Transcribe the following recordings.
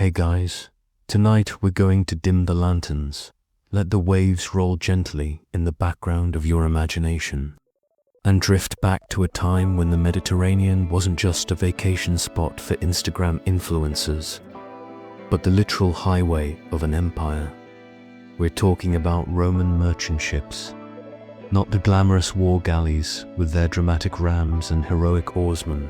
Hey guys, tonight we're going to dim the lanterns, let the waves roll gently in the background of your imagination, and drift back to a time when the Mediterranean wasn't just a vacation spot for Instagram influencers, but the literal highway of an empire. We're talking about Roman merchant ships, not the glamorous war galleys with their dramatic rams and heroic oarsmen.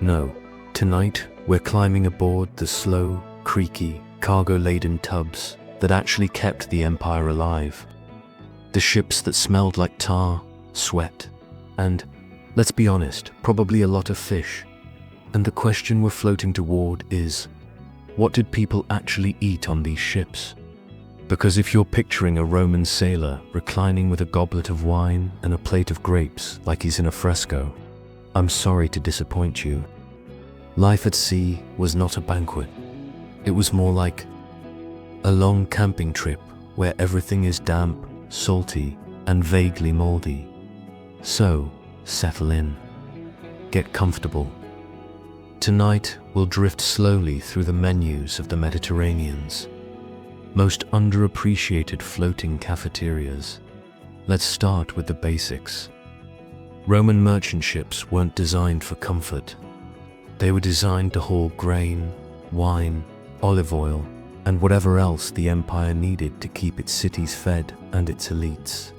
No, tonight we're climbing aboard the slow, creaky, cargo-laden tubs that actually kept the empire alive. The ships that smelled like tar, sweat, and, let's be honest, probably a lot of fish. And the question we're floating toward is, what did people actually eat on these ships? Because if you're picturing a Roman sailor reclining with a goblet of wine and a plate of grapes like he's in a fresco, I'm sorry to disappoint you. Life at sea was not a banquet. It was more like a long camping trip where everything is damp, salty, and vaguely moldy. So, settle in. Get comfortable. Tonight, we'll drift slowly through the menus of the Mediterranean's most underappreciated floating cafeterias. Let's start with the basics. Roman merchant ships weren't designed for comfort. They were designed to haul grain, wine, olive oil, and whatever else the empire needed to keep its cities fed and its elites.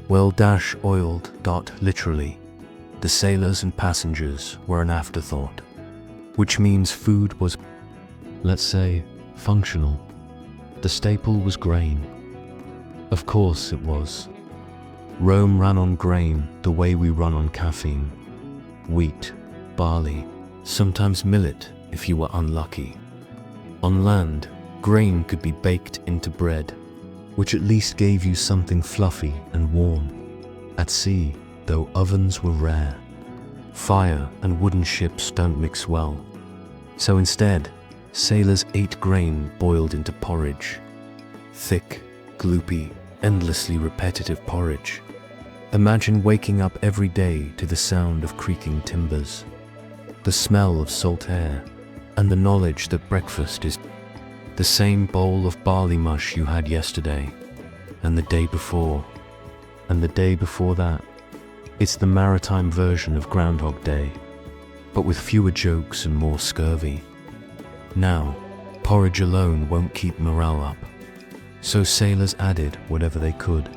Well-oiled, literally. The sailors and passengers were an afterthought, which means food was, let's say, functional. The staple was grain. Of course it was. Rome ran on grain the way we run on caffeine. Wheat, barley, sometimes millet if you were unlucky. On land, grain could be baked into bread, which at least gave you something fluffy and warm. At sea, though, ovens were rare. Fire and wooden ships don't mix well. So instead, sailors ate grain boiled into porridge. Thick, gloopy, endlessly repetitive porridge. Imagine waking up every day to the sound of creaking timbers, the smell of salt air, and the knowledge that breakfast is the same bowl of barley mush you had yesterday, and the day before, and the day before that. It's the maritime version of Groundhog Day, but with fewer jokes and more scurvy. Now, porridge alone won't keep morale up, so sailors added whatever they could.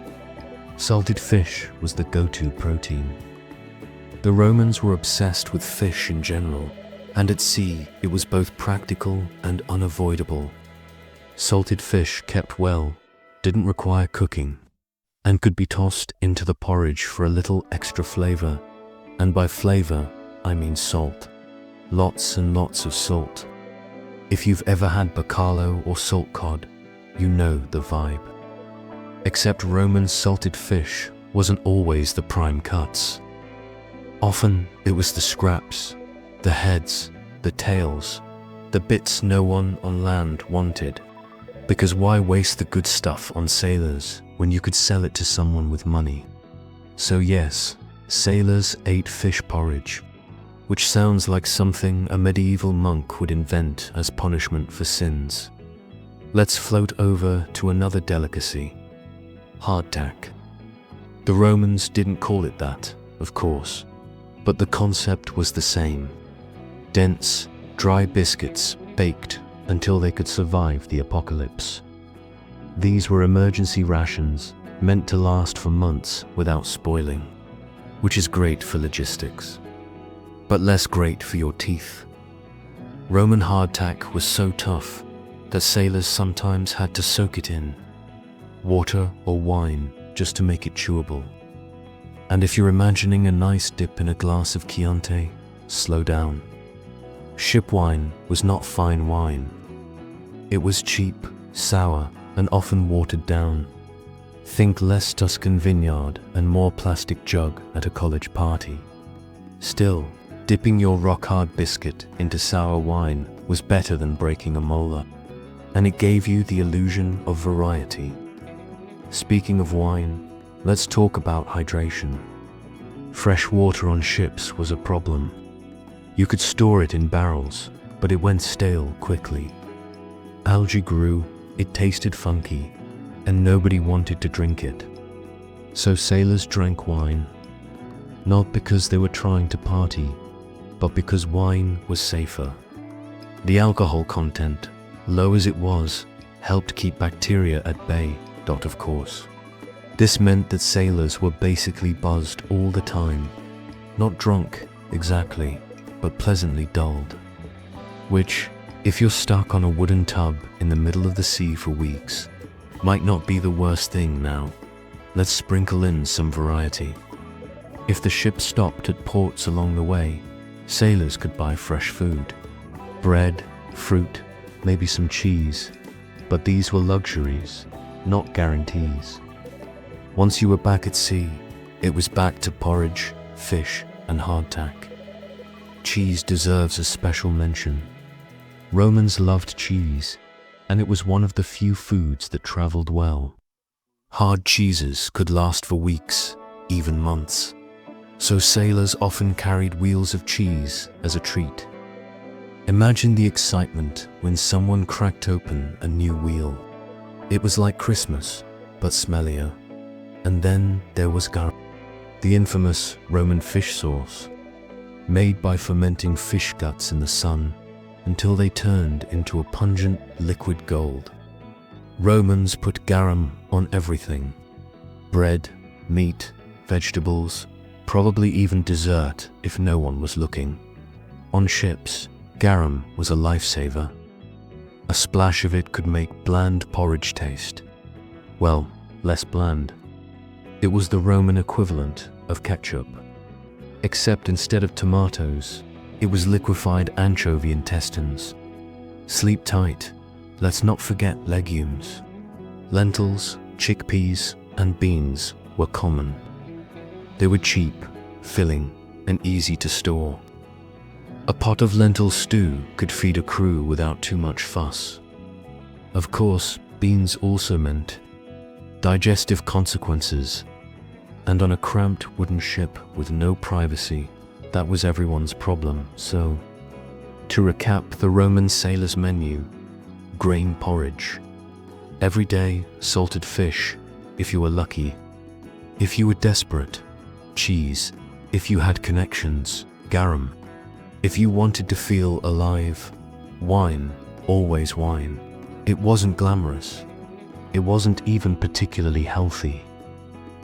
Salted fish was the go-to protein. The Romans were obsessed with fish in general, and at sea it was both practical and unavoidable. Salted fish kept well, didn't require cooking, and could be tossed into the porridge for a little extra flavor. And by flavor, I mean salt. Lots and lots of salt. If you've ever had bacalhau or salt cod, you know the vibe. Except Roman salted fish wasn't always the prime cuts. Often it was the scraps, the heads, the tails, the bits no one on land wanted. Because why waste the good stuff on sailors when you could sell it to someone with money? So yes, sailors ate fish porridge, which sounds like something a medieval monk would invent as punishment for sins. Let's float over to another delicacy, hardtack. The Romans didn't call it that, of course, but the concept was the same. Dense, dry biscuits baked until they could survive the apocalypse. These were emergency rations meant to last for months without spoiling, which is great for logistics, but less great for your teeth. Roman hardtack was so tough that sailors sometimes had to soak it in water or wine just to make it chewable. And if you're imagining a nice dip in a glass of Chianti, slow down. Ship wine was not fine wine. It was cheap, sour, and often watered down. Think less Tuscan vineyard and more plastic jug at a college party. Still, dipping your rock-hard biscuit into sour wine was better than breaking a molar, and it gave you the illusion of variety. Speaking of wine, let's talk about hydration. Fresh water on ships was a problem. You could store it in barrels, but it went stale quickly. Algae grew, it tasted funky, and nobody wanted to drink it. So sailors drank wine, not because they were trying to party, but because wine was safer. The alcohol content, low as it was, helped keep bacteria at bay, of course. This meant that sailors were basically buzzed all the time, not drunk, exactly, but pleasantly dulled. Which, if you're stuck on a wooden tub in the middle of the sea for weeks, might not be the worst thing now. Let's sprinkle in some variety. If the ship stopped at ports along the way, sailors could buy fresh food. Bread, fruit, maybe some cheese. But these were luxuries, not guarantees. Once you were back at sea, it was back to porridge, fish, and hardtack. Cheese deserves a special mention. Romans loved cheese, and it was one of the few foods that traveled well. Hard cheeses could last for weeks, even months, so sailors often carried wheels of cheese as a treat. Imagine the excitement when someone cracked open a new wheel. It was like Christmas, but smellier. And then there was garum, the infamous Roman fish sauce, made by fermenting fish guts in the sun until they turned into a pungent liquid gold. Romans put garum on everything: bread, meat, vegetables, probably even dessert if no one was looking. On ships, garum was a lifesaver. A splash of it could make bland porridge taste, well, less bland. It was the Roman equivalent of ketchup, except instead of tomatoes, it was liquefied anchovy intestines. Sleep tight, let's not forget legumes. Lentils, chickpeas, and beans were common. They were cheap, filling, and easy to store. A pot of lentil stew could feed a crew without too much fuss. Of course, beans also meant digestive consequences, and on a cramped wooden ship with no privacy, that was everyone's problem. So, to recap the Roman sailor's menu: grain porridge. Every day, salted fish, if you were lucky. If you were desperate, cheese. If you had connections, garum. If you wanted to feel alive, wine, always wine. It wasn't glamorous. It wasn't even particularly healthy.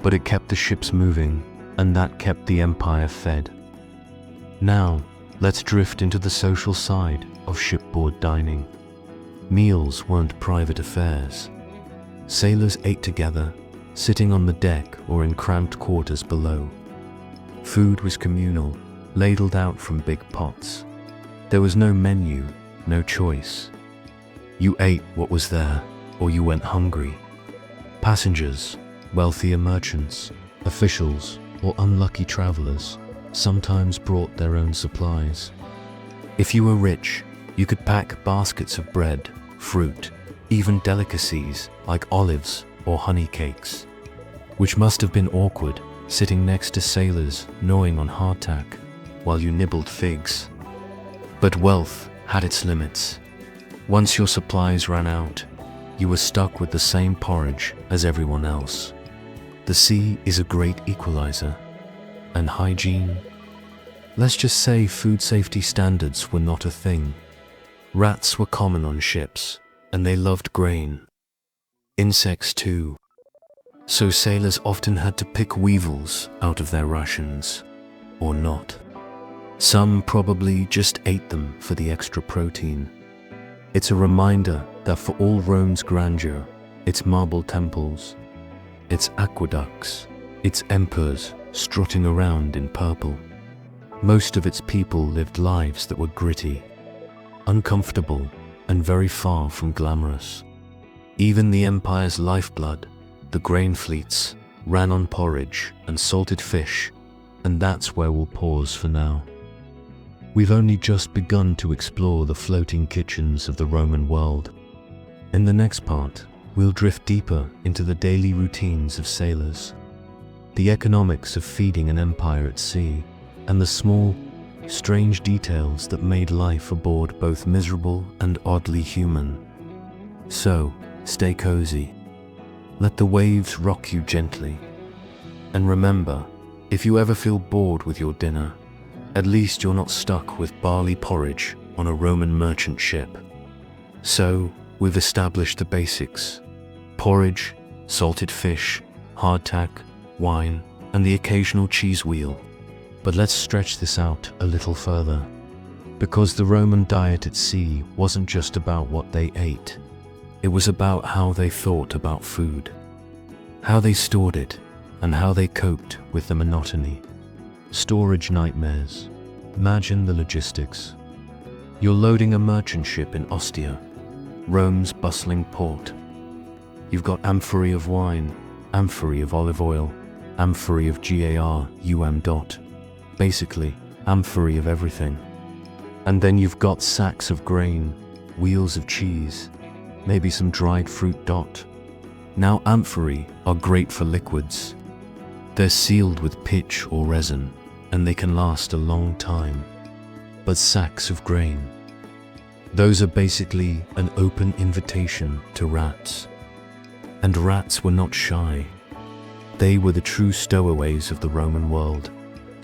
But it kept the ships moving, and that kept the empire fed. Now, let's drift into the social side of shipboard dining. Meals weren't private affairs. Sailors ate together, sitting on the deck or in cramped quarters below. Food was communal, ladled out from big pots. There was no menu, no choice. You ate what was there, or you went hungry. Passengers, wealthier merchants, officials, or unlucky travelers sometimes brought their own supplies. If you were rich, you could pack baskets of bread, fruit, even delicacies like olives or honey cakes, which must have been awkward, sitting next to sailors gnawing on hardtack while you nibbled figs. But wealth had its limits. Once your supplies ran out, you were stuck with the same porridge as everyone else. The sea is a great equalizer. And hygiene? Let's just say food safety standards were not a thing. Rats were common on ships, and they loved grain. Insects too. So sailors often had to pick weevils out of their rations, or not. Some probably just ate them for the extra protein. It's a reminder that for all Rome's grandeur, its marble temples, its aqueducts, its emperors strutting around in purple, most of its people lived lives that were gritty, uncomfortable, and very far from glamorous. Even the empire's lifeblood, the grain fleets, ran on porridge and salted fish, and that's where we'll pause for now. We've only just begun to explore the floating kitchens of the Roman world. In the next part, we'll drift deeper into the daily routines of sailors, the economics of feeding an empire at sea, and the small, strange details that made life aboard both miserable and oddly human. So, stay cozy. Let the waves rock you gently. And remember, if you ever feel bored with your dinner, at least you're not stuck with barley porridge on a Roman merchant ship. So, we've established the basics: porridge, salted fish, hardtack, wine, and the occasional cheese wheel. But let's stretch this out a little further, because the Roman diet at sea wasn't just about what they ate. It was about how they thought about food, how they stored it, and how they coped with the monotony. Storage nightmares. Imagine the logistics. You're loading a merchant ship in Ostia, Rome's bustling port. You've got amphorae of wine, amphorae of olive oil, amphorae of gar. Basically, amphorae of everything. And then you've got sacks of grain, wheels of cheese, maybe some dried fruit. Now amphorae are great for liquids. They're sealed with pitch or resin, and they can last a long time. But sacks of grain, those are basically an open invitation to rats. And rats were not shy. They were the true stowaways of the Roman world,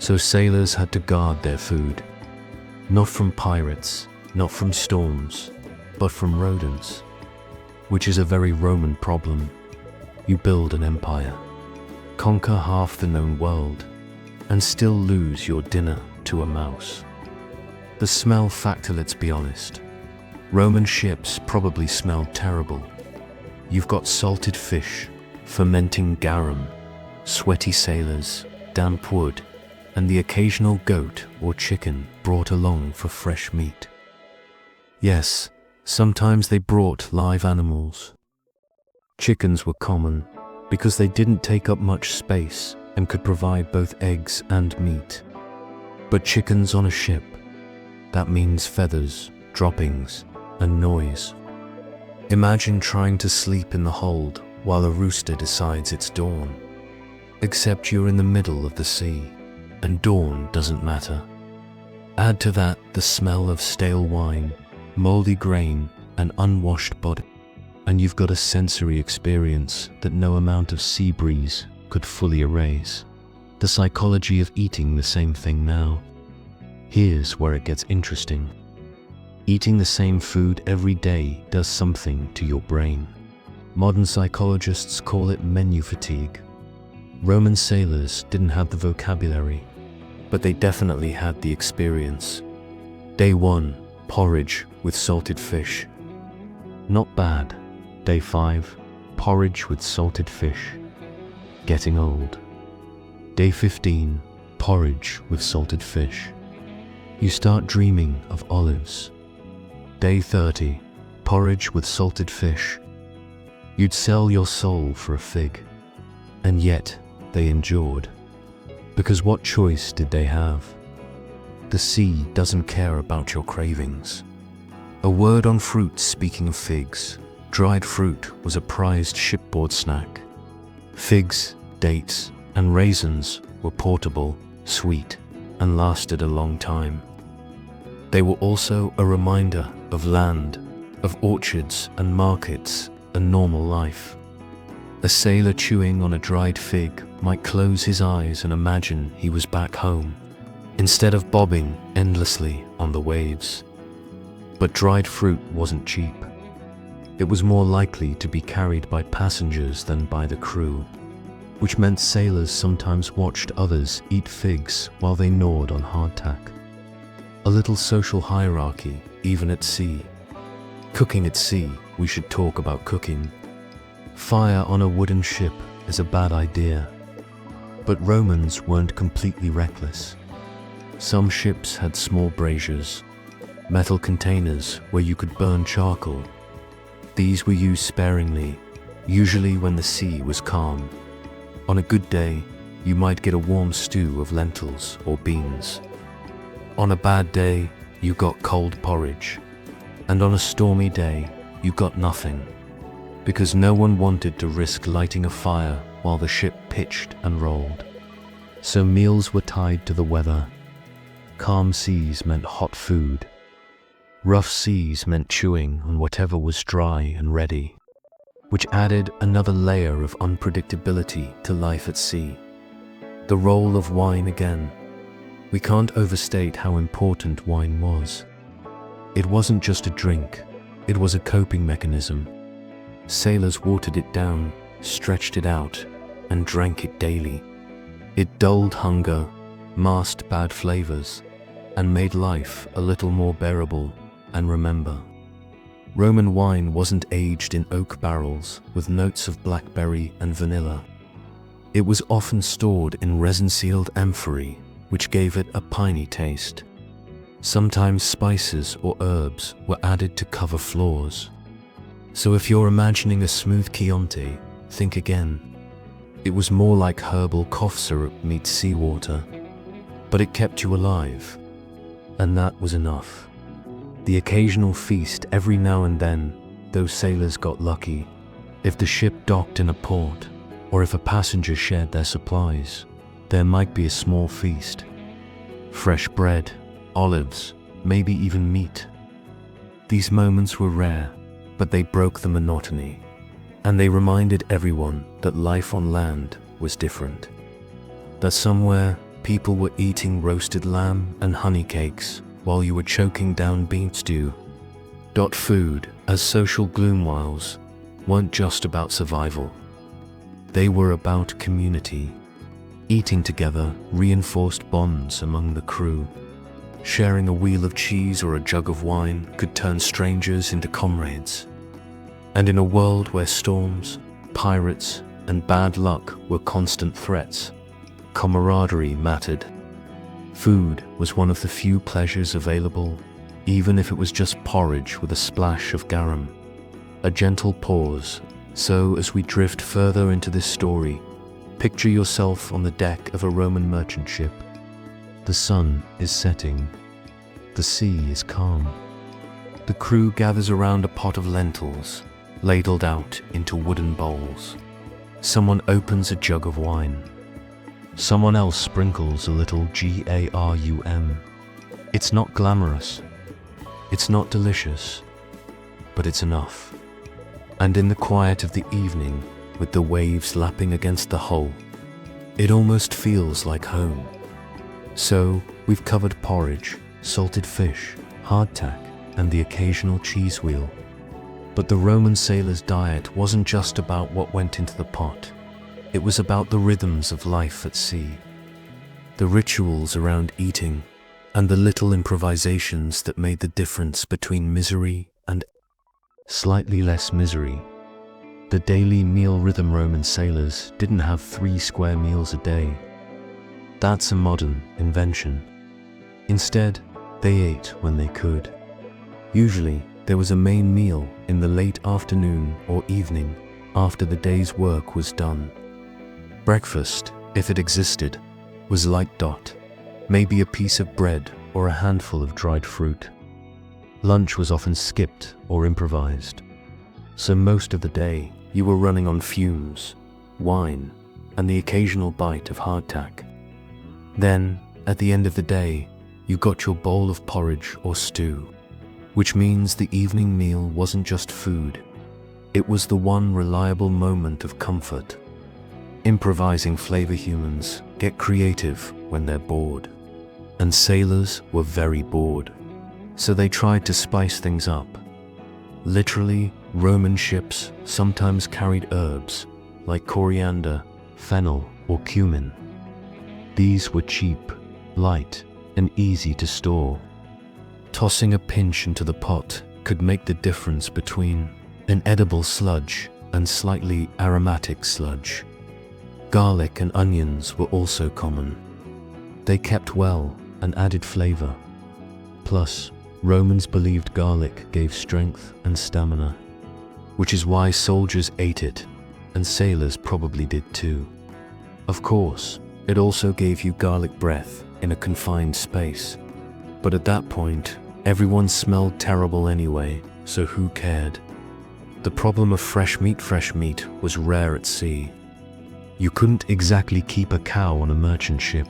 so sailors had to guard their food. Not from pirates, not from storms, but from rodents. Which is a very Roman problem. You build an empire, conquer half the known world, and still lose your dinner to a mouse. The smell factor, let's be honest. Roman ships probably smelled terrible. You've got salted fish, fermenting garum, sweaty sailors, damp wood, and the occasional goat or chicken brought along for fresh meat. Yes, sometimes they brought live animals. Chickens were common because they didn't take up much space and could provide both eggs and meat. But chickens on a ship, that means feathers, droppings, and noise. Imagine trying to sleep in the hold while a rooster decides it's dawn. Except you're in the middle of the sea, and dawn doesn't matter. Add to that the smell of stale wine, moldy grain, and unwashed body, and you've got a sensory experience that no amount of sea breeze could fully erase. The psychology of eating the same thing now. Here's where it gets interesting. Eating the same food every day does something to your brain. Modern psychologists call it menu fatigue. Roman sailors didn't have the vocabulary, but they definitely had the experience. Day 1, porridge with salted fish. Not bad. Day 5, porridge with salted fish. Getting old. Day 15, porridge with salted fish. You start dreaming of olives. Day 30, porridge with salted fish. You'd sell your soul for a fig. And yet, they endured. Because what choice did they have? The sea doesn't care about your cravings. A word on fruit, speaking of figs. Dried fruit was a prized shipboard snack. Figs, dates, and raisins were portable, sweet, and lasted a long time. They were also a reminder of land, of orchards and markets and normal life. A sailor chewing on a dried fig might close his eyes and imagine he was back home, instead of bobbing endlessly on the waves. But dried fruit wasn't cheap. It was more likely to be carried by passengers than by the crew, which meant sailors sometimes watched others eat figs while they gnawed on hardtack. A little social hierarchy, even at sea. Cooking at sea, we should talk about cooking. Fire on a wooden ship is a bad idea. But Romans weren't completely reckless. Some ships had small braziers, metal containers where you could burn charcoal. These were used sparingly, usually when the sea was calm. On a good day, you might get a warm stew of lentils or beans. On a bad day, you got cold porridge. And on a stormy day, you got nothing. Because no one wanted to risk lighting a fire while the ship pitched and rolled. So meals were tied to the weather. Calm seas meant hot food. Rough seas meant chewing on whatever was dry and ready, which added another layer of unpredictability to life at sea. The role of wine again. We can't overstate how important wine was. It wasn't just a drink, it was a coping mechanism. Sailors watered it down, stretched it out, and drank it daily. It dulled hunger, masked bad flavors, and made life a little more bearable. And remember, Roman wine wasn't aged in oak barrels with notes of blackberry and vanilla. It was often stored in resin-sealed amphorae, which gave it a piney taste. Sometimes spices or herbs were added to cover flaws. So if you're imagining a smooth Chianti, think again. It was more like herbal cough syrup meets seawater, but it kept you alive, and that was enough. The occasional feast every now and then, those sailors got lucky. If the ship docked in a port, or if a passenger shared their supplies, there might be a small feast. Fresh bread, olives, maybe even meat. These moments were rare, but they broke the monotony, and they reminded everyone that life on land was different. That somewhere, people were eating roasted lamb and honey cakes while you were choking down beef stew. Food, as social gloom whiles, weren't just about survival. They were about community. Eating together reinforced bonds among the crew. Sharing a wheel of cheese or a jug of wine could turn strangers into comrades. And in a world where storms, pirates, and bad luck were constant threats, camaraderie mattered. Food was one of the few pleasures available, even if it was just porridge with a splash of garum. A gentle pause, so as we drift further into this story, picture yourself on the deck of a Roman merchant ship. The sun is setting. The sea is calm. The crew gathers around a pot of lentils, ladled out into wooden bowls. Someone opens a jug of wine. Someone else sprinkles a little garum. It's not glamorous. It's not delicious. But it's enough. And in the quiet of the evening, with the waves lapping against the hull, it almost feels like home. So, we've covered porridge, salted fish, hardtack, and the occasional cheese wheel. But the Roman sailor's diet wasn't just about what went into the pot. It was about the rhythms of life at sea, the rituals around eating, and the little improvisations that made the difference between misery and slightly less misery. The daily meal rhythm. Roman sailors didn't have 3 square meals a day. That's a modern invention. Instead, they ate when they could. Usually, there was a main meal in the late afternoon or evening after the day's work was done. Breakfast, if it existed, was light. Maybe a piece of bread or a handful of dried fruit. Lunch was often skipped or improvised. So most of the day, you were running on fumes, wine, and the occasional bite of hardtack. Then, at the end of the day, you got your bowl of porridge or stew, which means the evening meal wasn't just food. It was the one reliable moment of comfort. Improvising flavor. Humans get creative when they're bored. And sailors were very bored. So they tried to spice things up. Literally, Roman ships sometimes carried herbs like coriander, fennel, or cumin. These were cheap, light, and easy to store. Tossing a pinch into the pot could make the difference between an edible sludge and slightly aromatic sludge. Garlic and onions were also common. They kept well and added flavor. Plus, Romans believed garlic gave strength and stamina, which is why soldiers ate it, and sailors probably did too. Of course, it also gave you garlic breath in a confined space. But at that point, everyone smelled terrible anyway, so who cared? The problem of fresh meat was rare at sea. You couldn't exactly keep a cow on a merchant ship.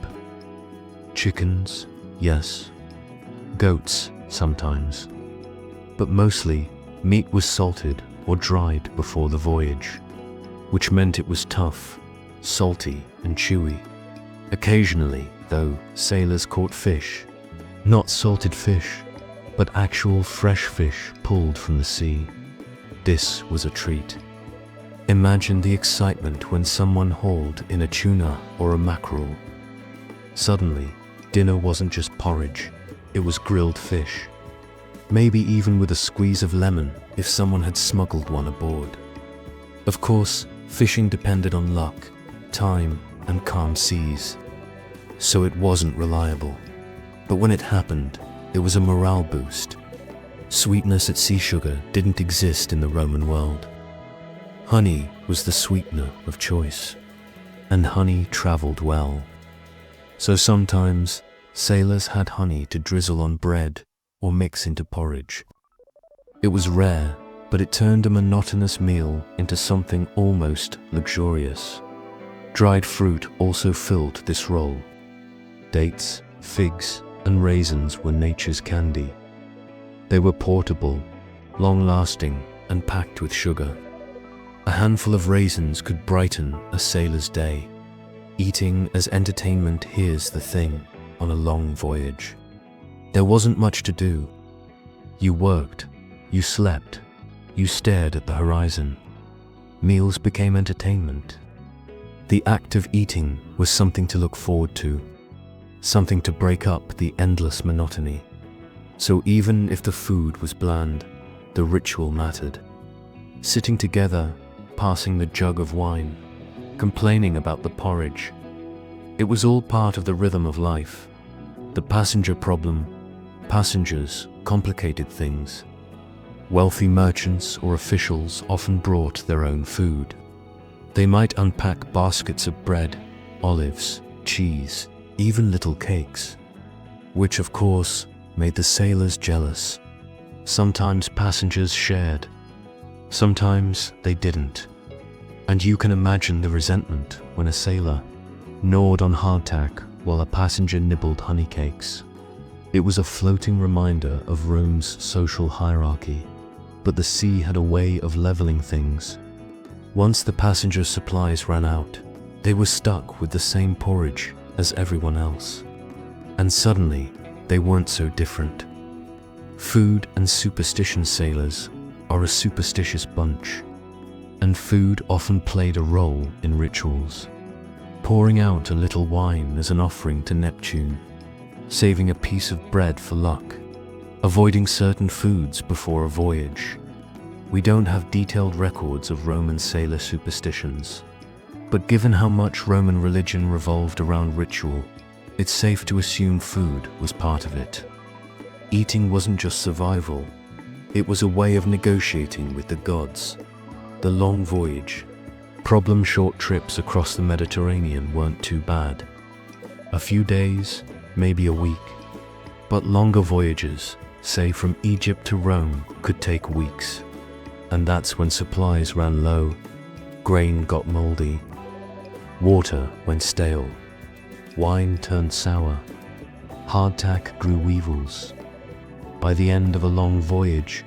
Chickens, yes. Goats, sometimes. but mostly meat was salted or dried before the voyage, which meant it was tough, salty, and chewy. Occasionally, though, sailors caught fish. Not salted fish, but actual fresh fish pulled from the sea. This was a treat. Imagine the excitement when someone hauled in a tuna or a mackerel. Suddenly, dinner wasn't just porridge, it was grilled fish. Maybe even with a squeeze of lemon if someone had smuggled one aboard. Of course, fishing depended on luck, time, and calm seas, so it wasn't reliable. But when it happened, it was a morale boost. Sweetness at sea sugar didn't exist in the Roman world. Honey was the sweetener of choice, and honey traveled well. So sometimes, sailors had honey to drizzle on bread or mix into porridge. It was rare, but it turned a monotonous meal into something almost luxurious. Dried fruit also filled this role. Dates, figs, and raisins were nature's candy. They were portable, long-lasting, and packed with sugar. A handful of raisins could brighten a sailor's day. Eating as entertainment, here's the thing, on a long voyage. There wasn't much to do. You worked, you slept, you stared at the horizon. Meals became entertainment. The act of eating was something to look forward to, something to break up the endless monotony. So even if the food was bland, the ritual mattered. Sitting together, passing the jug of wine, complaining about the porridge. It was all part of the rhythm of life. The passenger problem, passengers complicated things. Wealthy merchants or officials often brought their own food. They might unpack baskets of bread, olives, cheese, even little cakes, which of course made the sailors jealous. Sometimes passengers shared, sometimes they didn't. And you can imagine the resentment when a sailor gnawed on hardtack while a passenger nibbled honey cakes. It was a floating reminder of Rome's social hierarchy, but the sea had a way of leveling things. Once the passenger supplies ran out, they were stuck with the same porridge as everyone else. And suddenly, they weren't so different. Food and superstition sailors are a superstitious bunch, and food often played a role in rituals. Pouring out a little wine as an offering to Neptune, saving a piece of bread for luck, avoiding certain foods before a voyage. We don't have detailed records of Roman sailor superstitions, but given how much Roman religion revolved around ritual, it's safe to assume food was part of it. Eating wasn't just survival, it was a way of negotiating with the gods. The long voyage, problem-short trips across the Mediterranean weren't too bad. A few days, maybe a week, but longer voyages, say from Egypt to Rome, could take weeks. And that's when supplies ran low, grain got moldy, water went stale, wine turned sour, hardtack grew weevils. By the end of a long voyage,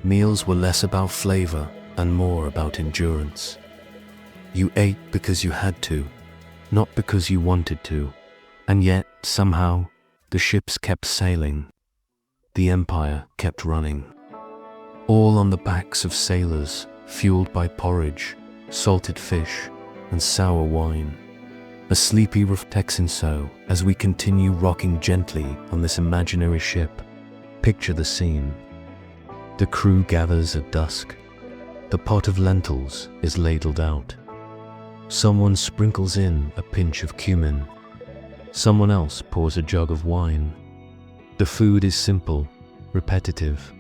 meals were less about flavor and more about endurance. You ate because you had to, not because you wanted to, and yet, somehow, the ships kept sailing. The empire kept running. All on the backs of sailors, fueled by porridge, salted fish, and sour wine. A sleepy reflection so as we continue rocking gently on this imaginary ship. Picture the scene. The crew gathers at dusk. The pot of lentils is ladled out. Someone sprinkles in a pinch of cumin. Someone else pours a jug of wine. The food is simple, repetitive,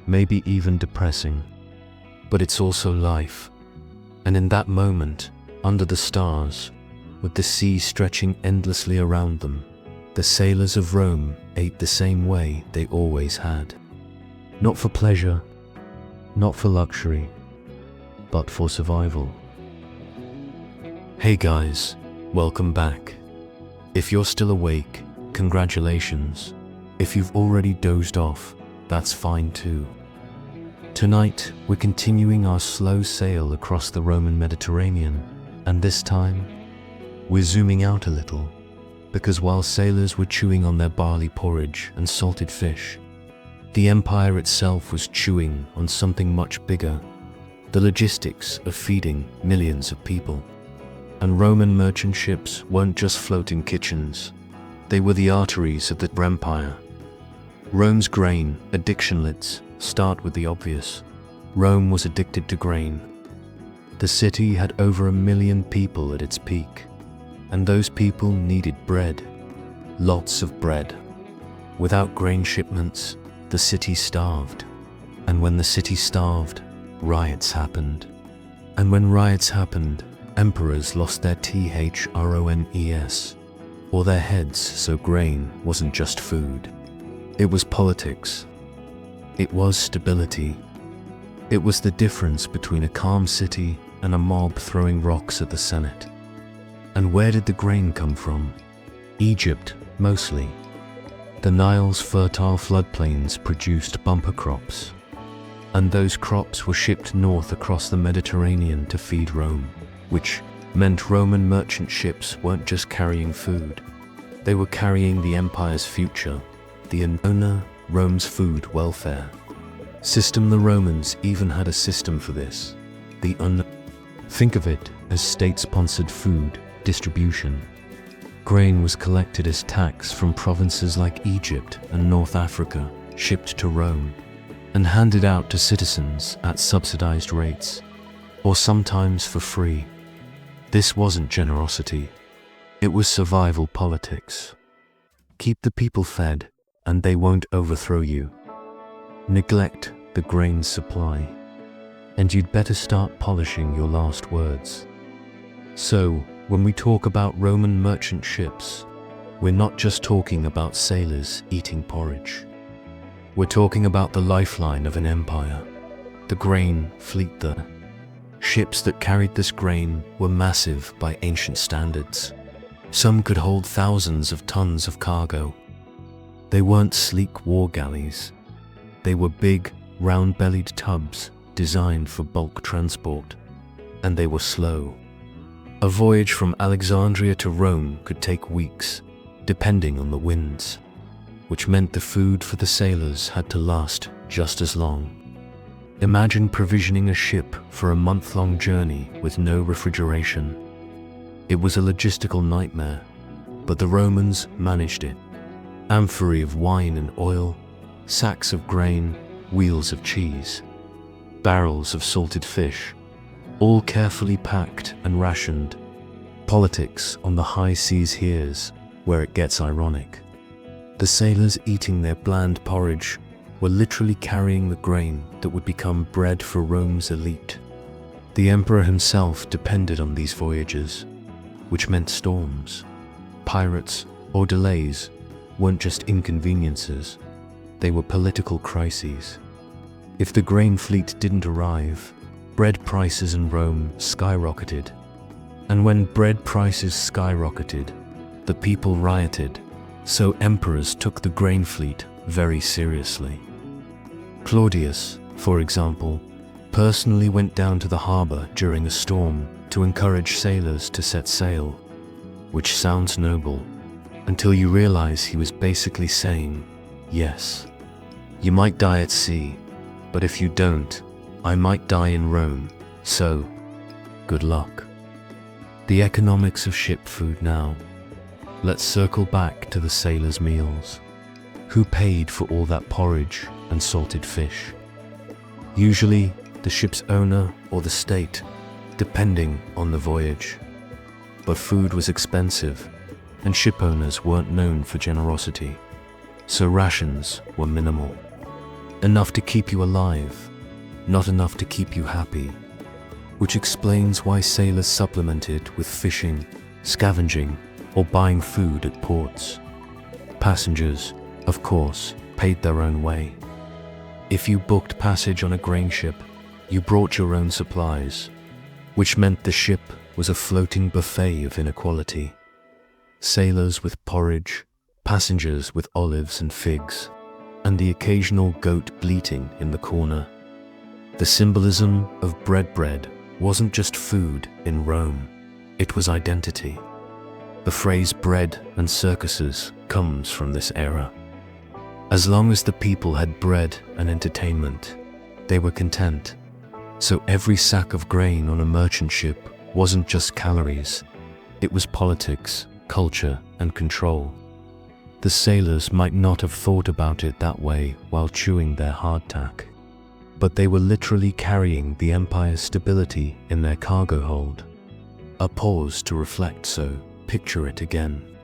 maybe even depressing. But it's also life. And in that moment, under the stars, with the sea stretching endlessly around them, the sailors of Rome ate the same way they always had. Not for pleasure, not for luxury, but for survival. Hey guys, welcome back. If you're still awake, congratulations. If you've already dozed off, that's fine too. Tonight, we're continuing our slow sail across the Roman Mediterranean, and this time, we're zooming out a little, because while sailors were chewing on their barley porridge and salted fish, the empire itself was chewing on something much bigger, the logistics of feeding millions of people. And Roman merchant ships weren't just floating kitchens, they were the arteries of the empire. Rome's grain addiction lids start with the obvious. Rome was addicted to grain. The city had over 1 million people at its peak, and those people needed bread, lots of bread. Without grain shipments, the city starved. And when the city starved, riots happened. And when riots happened, emperors lost their thrones, or their heads, so grain wasn't just food. It was politics. It was stability. It was the difference between a calm city and a mob throwing rocks at the Senate. And where did the grain come from? Egypt, mostly. The Nile's fertile floodplains produced bumper crops, and those crops were shipped north across the Mediterranean to feed Rome, which meant Roman merchant ships weren't just carrying food, they were carrying the empire's future, the owner, Rome's food welfare system. The Romans even had a system for this, Think of it as state-sponsored food distribution. Grain was collected as tax from provinces like Egypt and North Africa, shipped to Rome, and handed out to citizens at subsidized rates, or sometimes for free. This wasn't generosity, it was survival politics. Keep the people fed, and they won't overthrow you. Neglect the grain supply, and you'd better start polishing your last words. So, when we talk about Roman merchant ships, we're not just talking about sailors eating porridge. We're talking about the lifeline of an empire, the grain fleet. The ships that carried this grain were massive by ancient standards. Some could hold thousands of tons of cargo. They weren't sleek war galleys. They were big, round-bellied tubs designed for bulk transport, and they were slow. A voyage from Alexandria to Rome could take weeks, depending on the winds, which meant the food for the sailors had to last just as long. Imagine provisioning a ship for a month-long journey with no refrigeration. It was a logistical nightmare, but the Romans managed it. Amphorae of wine and oil, sacks of grain, wheels of cheese, barrels of salted fish, all carefully packed and rationed. Politics on the high seas. Here's where it gets ironic. The sailors eating their bland porridge were literally carrying the grain that would become bread for Rome's elite. The emperor himself depended on these voyages, which meant storms, pirates, or delays weren't just inconveniences, they were political crises. If the grain fleet didn't arrive, bread prices in Rome skyrocketed. And when bread prices skyrocketed, the people rioted, so emperors took the grain fleet very seriously. Claudius, for example, personally went down to the harbor during a storm to encourage sailors to set sail, which sounds noble, until you realize he was basically saying, yes, you might die at sea, but if you don't, I might die in Rome, so good luck. The economics of ship food now. Let's circle back to the sailors' meals. Who paid for all that porridge and salted fish? Usually, the ship's owner or the state, depending on the voyage. But food was expensive, and ship owners weren't known for generosity, so rations were minimal. Enough to keep you alive, not enough to keep you happy, which explains why sailors supplemented with fishing, scavenging, or buying food at ports. Passengers, of course, paid their own way. If you booked passage on a grain ship, you brought your own supplies, which meant the ship was a floating buffet of inequality. Sailors with porridge, passengers with olives and figs, and the occasional goat bleating in the corner. The symbolism of bread wasn't just food in Rome, it was identity. The phrase bread and circuses comes from this era. As long as the people had bread and entertainment, they were content. So every sack of grain on a merchant ship wasn't just calories, it was politics, culture, and control. The sailors might not have thought about it that way while chewing their hardtack, but they were literally carrying the empire's stability in their cargo hold. A pause to reflect, so picture it again.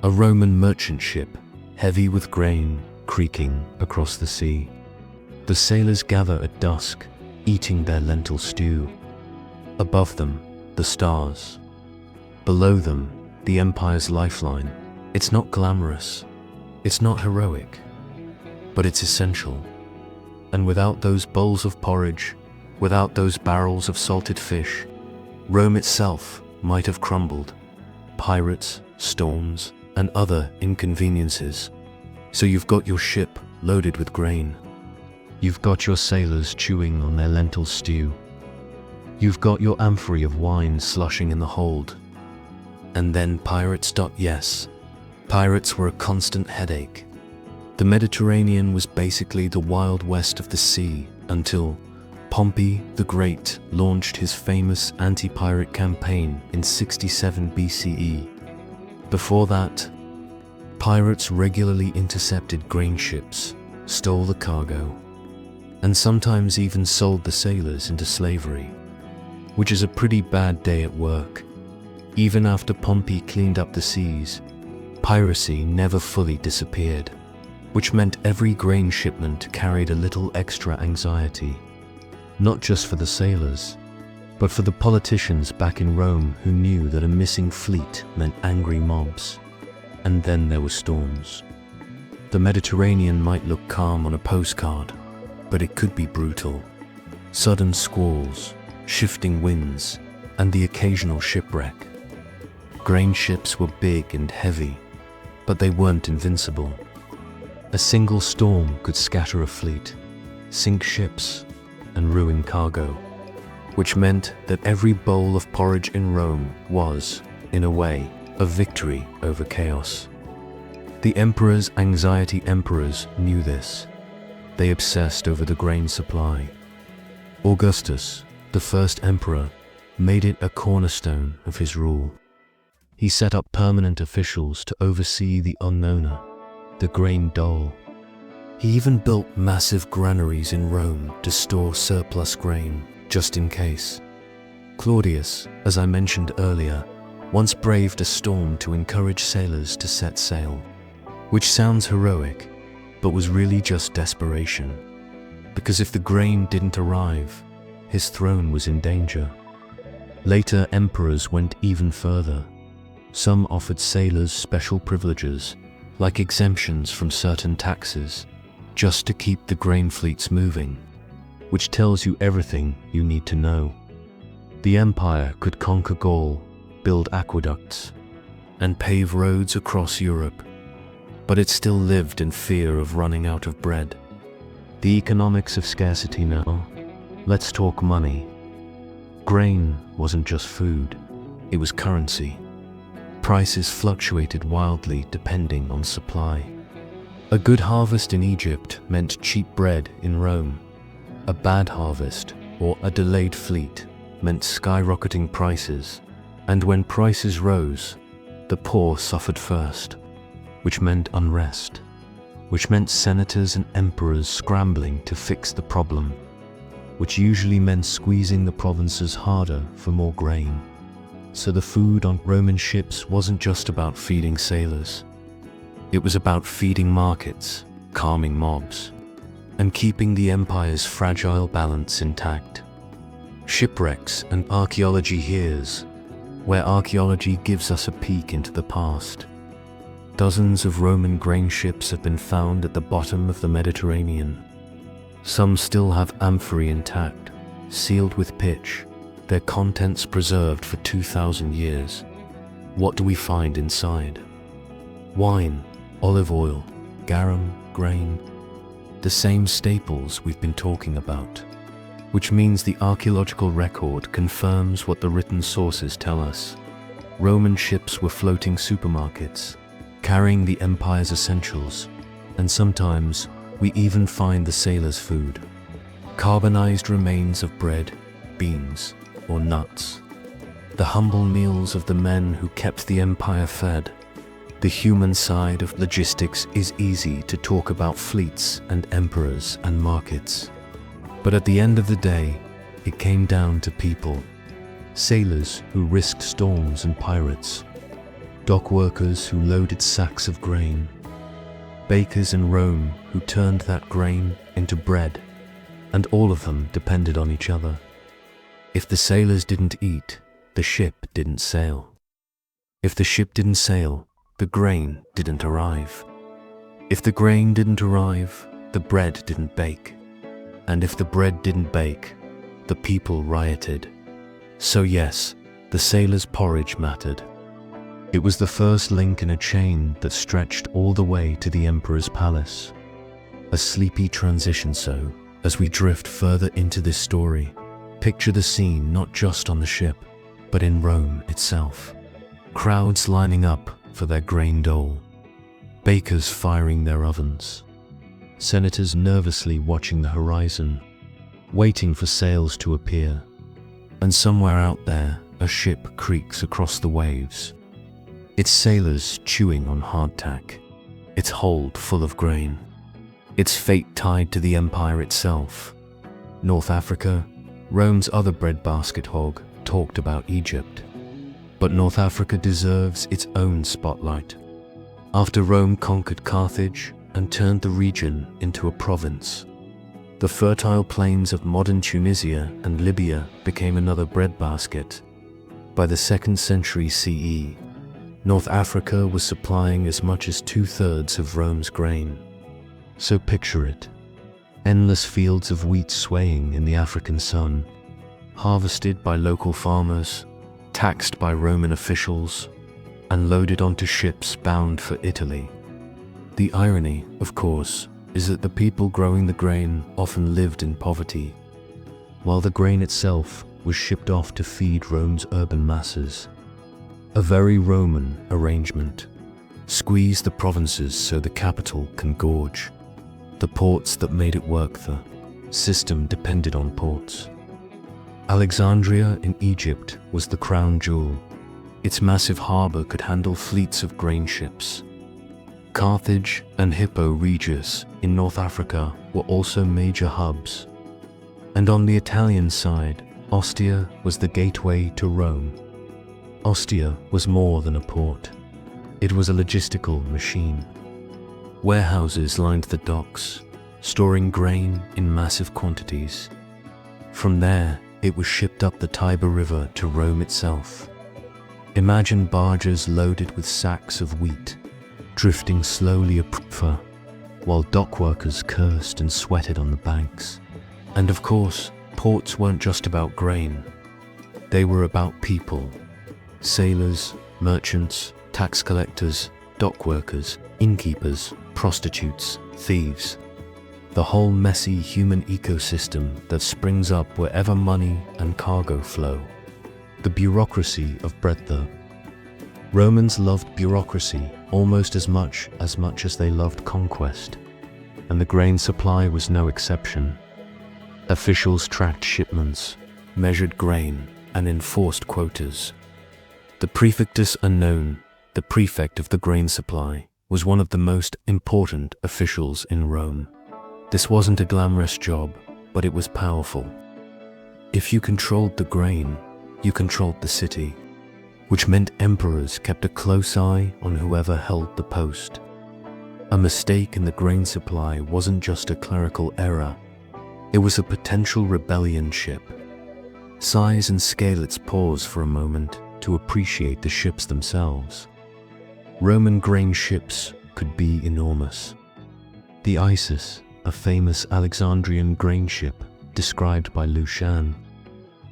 A Roman merchant ship, heavy with grain, creaking across the sea. The sailors gather at dusk, eating their lentil stew. Above them, the stars. Below them, the empire's lifeline. It's not glamorous, it's not heroic, but it's essential. And without those bowls of porridge, without those barrels of salted fish, Rome itself might have crumbled. Pirates, storms, and other inconveniences. So you've got your ship loaded with grain. You've got your sailors chewing on their lentil stew. You've got your amphory of wine slushing in the hold. And then pirates. Yes, pirates were a constant headache. The Mediterranean was basically the Wild West of the sea until Pompey the Great launched his famous anti-pirate campaign in 67 BCE. Before that, pirates regularly intercepted grain ships, stole the cargo, and sometimes even sold the sailors into slavery, which is a pretty bad day at work. Even after Pompey cleaned up the seas, piracy never fully disappeared, which meant every grain shipment carried a little extra anxiety, not just for the sailors, but for the politicians back in Rome who knew that a missing fleet meant angry mobs. And then there were storms. The Mediterranean might look calm on a postcard, but it could be brutal. Sudden squalls, shifting winds, and the occasional shipwreck. Grain ships were big and heavy, but they weren't invincible. A single storm could scatter a fleet, sink ships, and ruin cargo, which meant that every bowl of porridge in Rome was, in a way, a victory over chaos. The emperor's anxiety emperors knew this. They obsessed over the grain supply. Augustus, the first emperor, made it a cornerstone of his rule. He set up permanent officials to oversee the unknowner, the grain dole. He even built massive granaries in Rome to store surplus grain, just in case. Claudius, as I mentioned earlier, once braved a storm to encourage sailors to set sail, which sounds heroic, but was really just desperation. Because if the grain didn't arrive, his throne was in danger. Later emperors went even further. Some offered sailors special privileges, like exemptions from certain taxes, just to keep the grain fleets moving, which tells you everything you need to know. The empire could conquer Gaul, build aqueducts, and pave roads across Europe, but it still lived in fear of running out of bread. The economics of scarcity now. Let's talk money. Grain wasn't just food, it was currency. Prices fluctuated wildly depending on supply. A good harvest in Egypt meant cheap bread in Rome. A bad harvest, or a delayed fleet, meant skyrocketing prices. And when prices rose, the poor suffered first, which meant unrest, which meant senators and emperors scrambling to fix the problem, which usually meant squeezing the provinces harder for more grain. So the food on Roman ships wasn't just about feeding sailors. It was about feeding markets, calming mobs, and keeping the empire's fragile balance intact. Shipwrecks and archaeology here's where archaeology gives us a peek into the past. Dozens of Roman grain ships have been found at the bottom of the Mediterranean. Some still have amphorae intact, sealed with pitch, their contents preserved for 2,000 years. What do we find inside? Wine, olive oil, garum, grain, the same staples we've been talking about. which means the archaeological record confirms what the written sources tell us. Roman ships were floating supermarkets, carrying the empire's essentials, and sometimes we even find the sailors' food. Carbonized remains of bread, beans, or nuts. The humble meals of the men who kept the empire fed. The human side of logistics is easy to talk about fleets and emperors and markets. But at the end of the day, it came down to people. Sailors who risked storms and pirates. Dock workers who loaded sacks of grain. Bakers in Rome who turned that grain into bread. And all of them depended on each other. If the sailors didn't eat, the ship didn't sail. If the ship didn't sail, the grain didn't arrive. If the grain didn't arrive, the bread didn't bake. And if the bread didn't bake, the people rioted. So yes, the sailors' porridge mattered. It was the first link in a chain that stretched all the way to the emperor's palace. A sleepy transition, so, as we drift further into this story, picture the scene not just on the ship, but in Rome itself. Crowds lining up for their grain dole. Bakers firing their ovens. Senators nervously watching the horizon, waiting for sails to appear. And somewhere out there, a ship creaks across the waves. Its sailors chewing on hardtack, its hold full of grain. Its fate tied to the empire itself. North Africa, Rome's other breadbasket hog, talked about Egypt. But North Africa deserves its own spotlight. After Rome conquered Carthage and turned the region into a province, the fertile plains of modern Tunisia and Libya became another breadbasket. By the 2nd century CE, North Africa was supplying as much as 2/3 of Rome's grain. So picture it. Endless fields of wheat swaying in the African sun, harvested by local farmers, taxed by Roman officials, and loaded onto ships bound for Italy. The irony, of course, is that the people growing the grain often lived in poverty, while the grain itself was shipped off to feed Rome's urban masses. A very Roman arrangement. Squeeze the provinces so the capital can gorge. The ports that made it work, the system depended on ports. Alexandria in Egypt was the crown jewel. Its massive harbor could handle fleets of grain ships. Carthage and Hippo Regius in North Africa were also major hubs. And on the Italian side, Ostia was the gateway to Rome. Ostia was more than a port. It was a logistical machine. Warehouses lined the docks, storing grain in massive quantities. From there, it was shipped up the Tiber River to Rome itself. Imagine barges loaded with sacks of wheat, drifting slowly upriver, while dock workers cursed and sweated on the banks. And of course, ports weren't just about grain. They were about people. Sailors, merchants, tax collectors, dock workers, innkeepers, prostitutes, thieves. The whole messy human ecosystem that springs up wherever money and cargo flow. The bureaucracy of breadth. Romans loved bureaucracy almost as much as they loved conquest, and the grain supply was no exception. Officials tracked shipments, measured grain, and enforced quotas. The praefectus unknown, the prefect of the grain supply, was one of the most important officials in Rome. This wasn't a glamorous job, but it was powerful. If you controlled the grain, you controlled the city, which meant emperors kept a close eye on whoever held the post. A mistake in the grain supply wasn't just a clerical error, it was a potential rebellion ship. Size and scale. Let's pause for a moment to appreciate the ships themselves. Roman grain ships could be enormous. The Isis, a famous Alexandrian grain ship described by Lucian,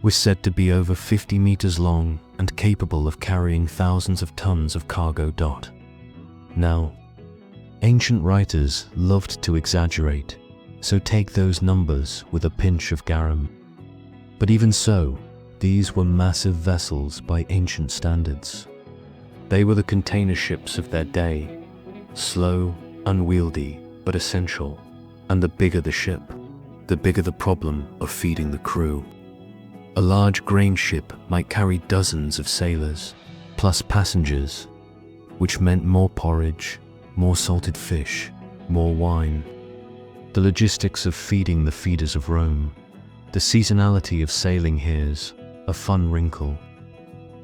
was said to be over 50 meters long and capable of carrying thousands of tons of cargo. Now, ancient writers loved to exaggerate, so take those numbers with a pinch of garum. But even so, these were massive vessels by ancient standards. They were the container ships of their day, slow, unwieldy, but essential. And the bigger the ship, the bigger the problem of feeding the crew. A large grain ship might carry dozens of sailors, plus passengers, which meant more porridge, more salted fish, more wine. The logistics of feeding the feeders of Rome, the seasonality of sailing here's a fun wrinkle.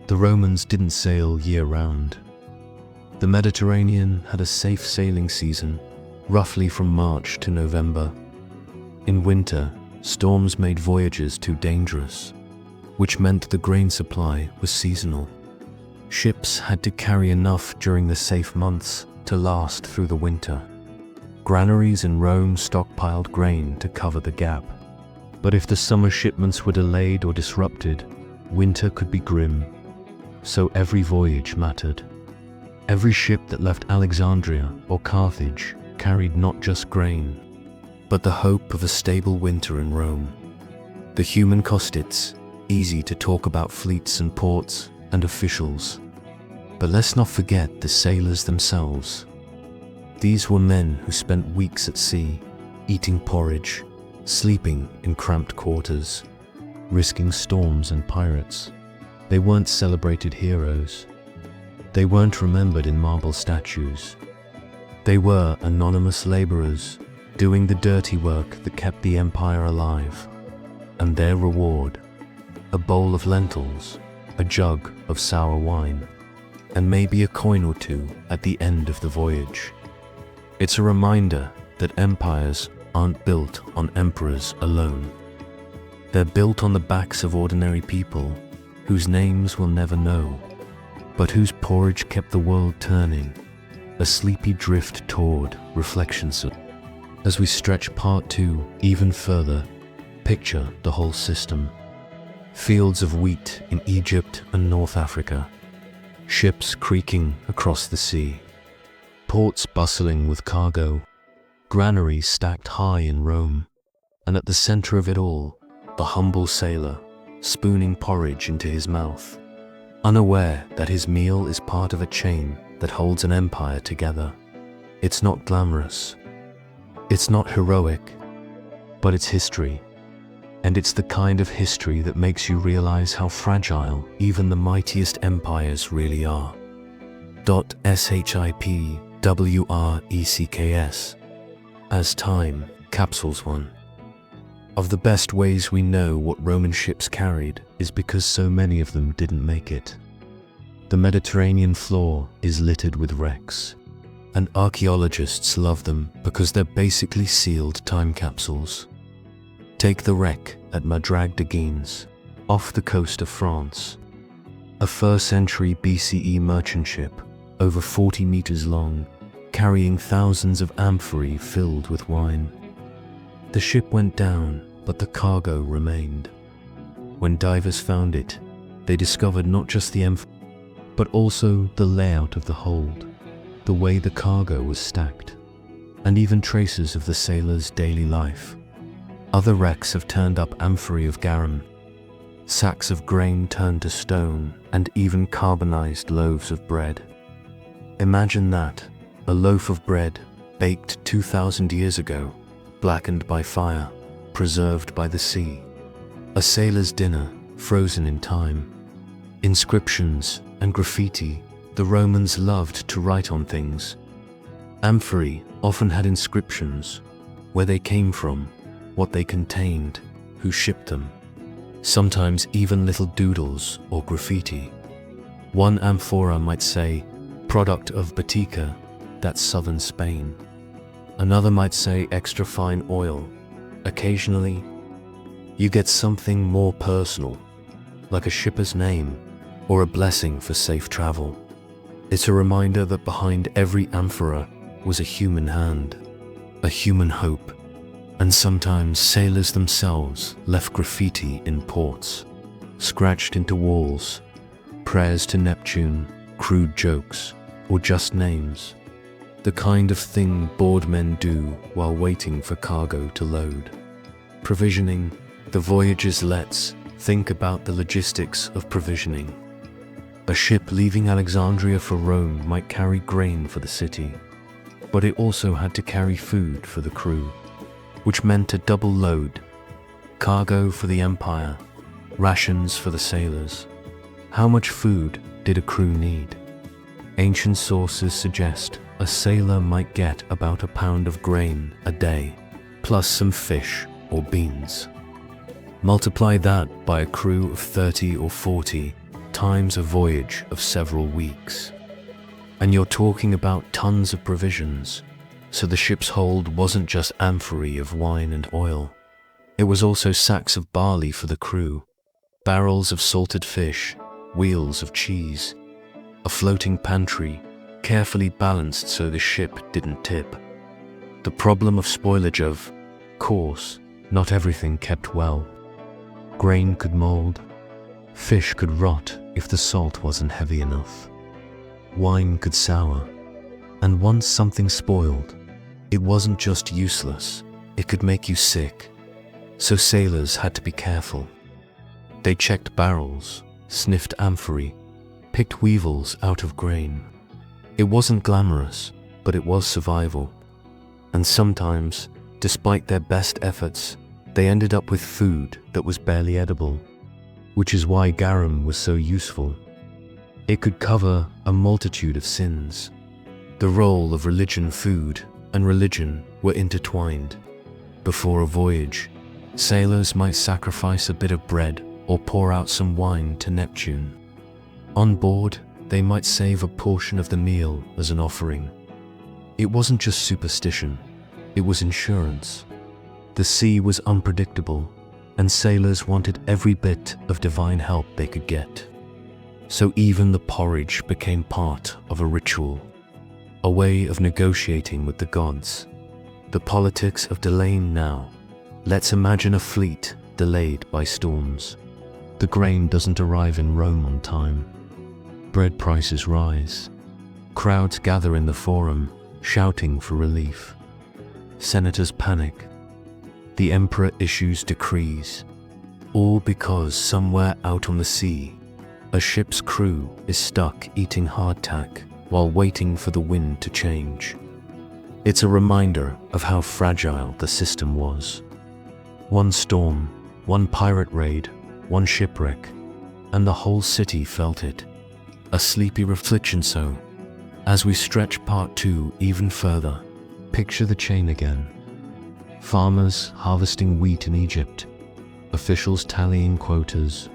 The Romans didn't sail year-round. The Mediterranean had a safe sailing season, roughly from March to November. In winter, storms made voyages too dangerous, which meant the grain supply was seasonal. Ships had to carry enough during the safe months to last through the winter. Granaries in Rome stockpiled grain to cover the gap. But if the summer shipments were delayed or disrupted, winter could be grim. So every voyage mattered. Every ship that left Alexandria or Carthage carried not just grain, but the hope of a stable winter in Rome. The human cost it's easy to talk about fleets and ports and officials. But let's not forget the sailors themselves. These were men who spent weeks at sea, eating porridge, sleeping in cramped quarters, risking storms and pirates. They weren't celebrated heroes. They weren't remembered in marble statues. They were anonymous laborers doing the dirty work that kept the empire alive. And their reward, a bowl of lentils, a jug of sour wine, and maybe a coin or two at the end of the voyage. It's a reminder that empires aren't built on emperors alone. They're built on the backs of ordinary people whose names we'll never know, but whose porridge kept the world turning, a sleepy drift toward reflections. As we stretch part 2 even further, picture the whole system. Fields of wheat in Egypt and North Africa, ships creaking across the sea, ports bustling with cargo, granaries stacked high in Rome, and at the center of it all, the humble sailor, spooning porridge into his mouth, unaware that his meal is part of a chain that holds an empire together. It's not glamorous, it's not heroic, but it's history. And it's the kind of history that makes you realize how fragile even the mightiest empires really are. SHIPWRECKS. As Time capsules one. Of the best ways we know what Roman ships carried is because so many of them didn't make it. The Mediterranean floor is littered with wrecks, and archaeologists love them because they're basically sealed time capsules. Take the wreck at Madrag de Guines, off the coast of France. A 1st century BCE merchant ship, over 40 meters long, carrying thousands of amphorae filled with wine. The ship went down, but the cargo remained. When divers found it, they discovered not just the amphorae, but also the layout of the hold, the way the cargo was stacked, and even traces of the sailors' daily life. Other wrecks have turned up amphorae of garum, sacks of grain turned to stone, and even carbonized loaves of bread. Imagine that, a loaf of bread baked 2,000 years ago, blackened by fire, preserved by the sea. A sailor's dinner, frozen in time. Inscriptions and graffiti, the Romans loved to write on things. Amphorae often had inscriptions, where they came from, what they contained, who shipped them. Sometimes even little doodles or graffiti. One amphora might say, product of Batica, that's southern Spain. Another might say extra fine oil. Occasionally, you get something more personal, like a shipper's name or a blessing for safe travel. It's a reminder that behind every amphora was a human hand, a human hope. And sometimes sailors themselves left graffiti in ports, scratched into walls, prayers to Neptune, crude jokes, or just names. The kind of thing bored men do while waiting for cargo to load. Provisioning, the voyage's lets Think about the logistics of provisioning. A ship leaving Alexandria for Rome might carry grain for the city, but it also had to carry food for the crew, which meant a double load: cargo for the empire, rations for the sailors. How much food did a crew need? Ancient sources suggest a sailor might get about a pound of grain a day, plus some fish or beans. Multiply that by a crew of 30 or 40 times a voyage of several weeks, and you're talking about tons of provisions. So the ship's hold wasn't just amphorae of wine and oil. It was also sacks of barley for the crew, barrels of salted fish, wheels of cheese, a floating pantry, carefully balanced so the ship didn't tip. The problem of spoilage: of course, not everything kept well. Grain could mold, fish could rot if the salt wasn't heavy enough, wine could sour, and once something spoiled, it wasn't just useless, it could make you sick. So sailors had to be careful. They checked barrels, sniffed amphorae, picked weevils out of grain. It wasn't glamorous, but it was survival. And sometimes, despite their best efforts, they ended up with food that was barely edible, which is why garum was so useful. It could cover a multitude of sins. The role of religion, food, and religion were intertwined. Before a voyage, sailors might sacrifice a bit of bread or pour out some wine to Neptune. On board, they might save a portion of the meal as an offering. It wasn't just superstition, it was insurance. The sea was unpredictable, and sailors wanted every bit of divine help they could get. So even the porridge became part of a ritual, a way of negotiating with the gods. The politics of delaying now. Let's imagine a fleet delayed by storms. The grain doesn't arrive in Rome on time. Bread prices rise. Crowds gather in the forum, shouting for relief. Senators panic. The emperor issues decrees. All because somewhere out on the sea, a ship's crew is stuck eating hardtack while waiting for the wind to change. It's a reminder of how fragile the system was. One storm, one pirate raid, one shipwreck, and the whole city felt it. A sleepy reflection. So, as we stretch part 2 even further, picture the chain again. Farmers harvesting wheat in Egypt, officials tallying quotas,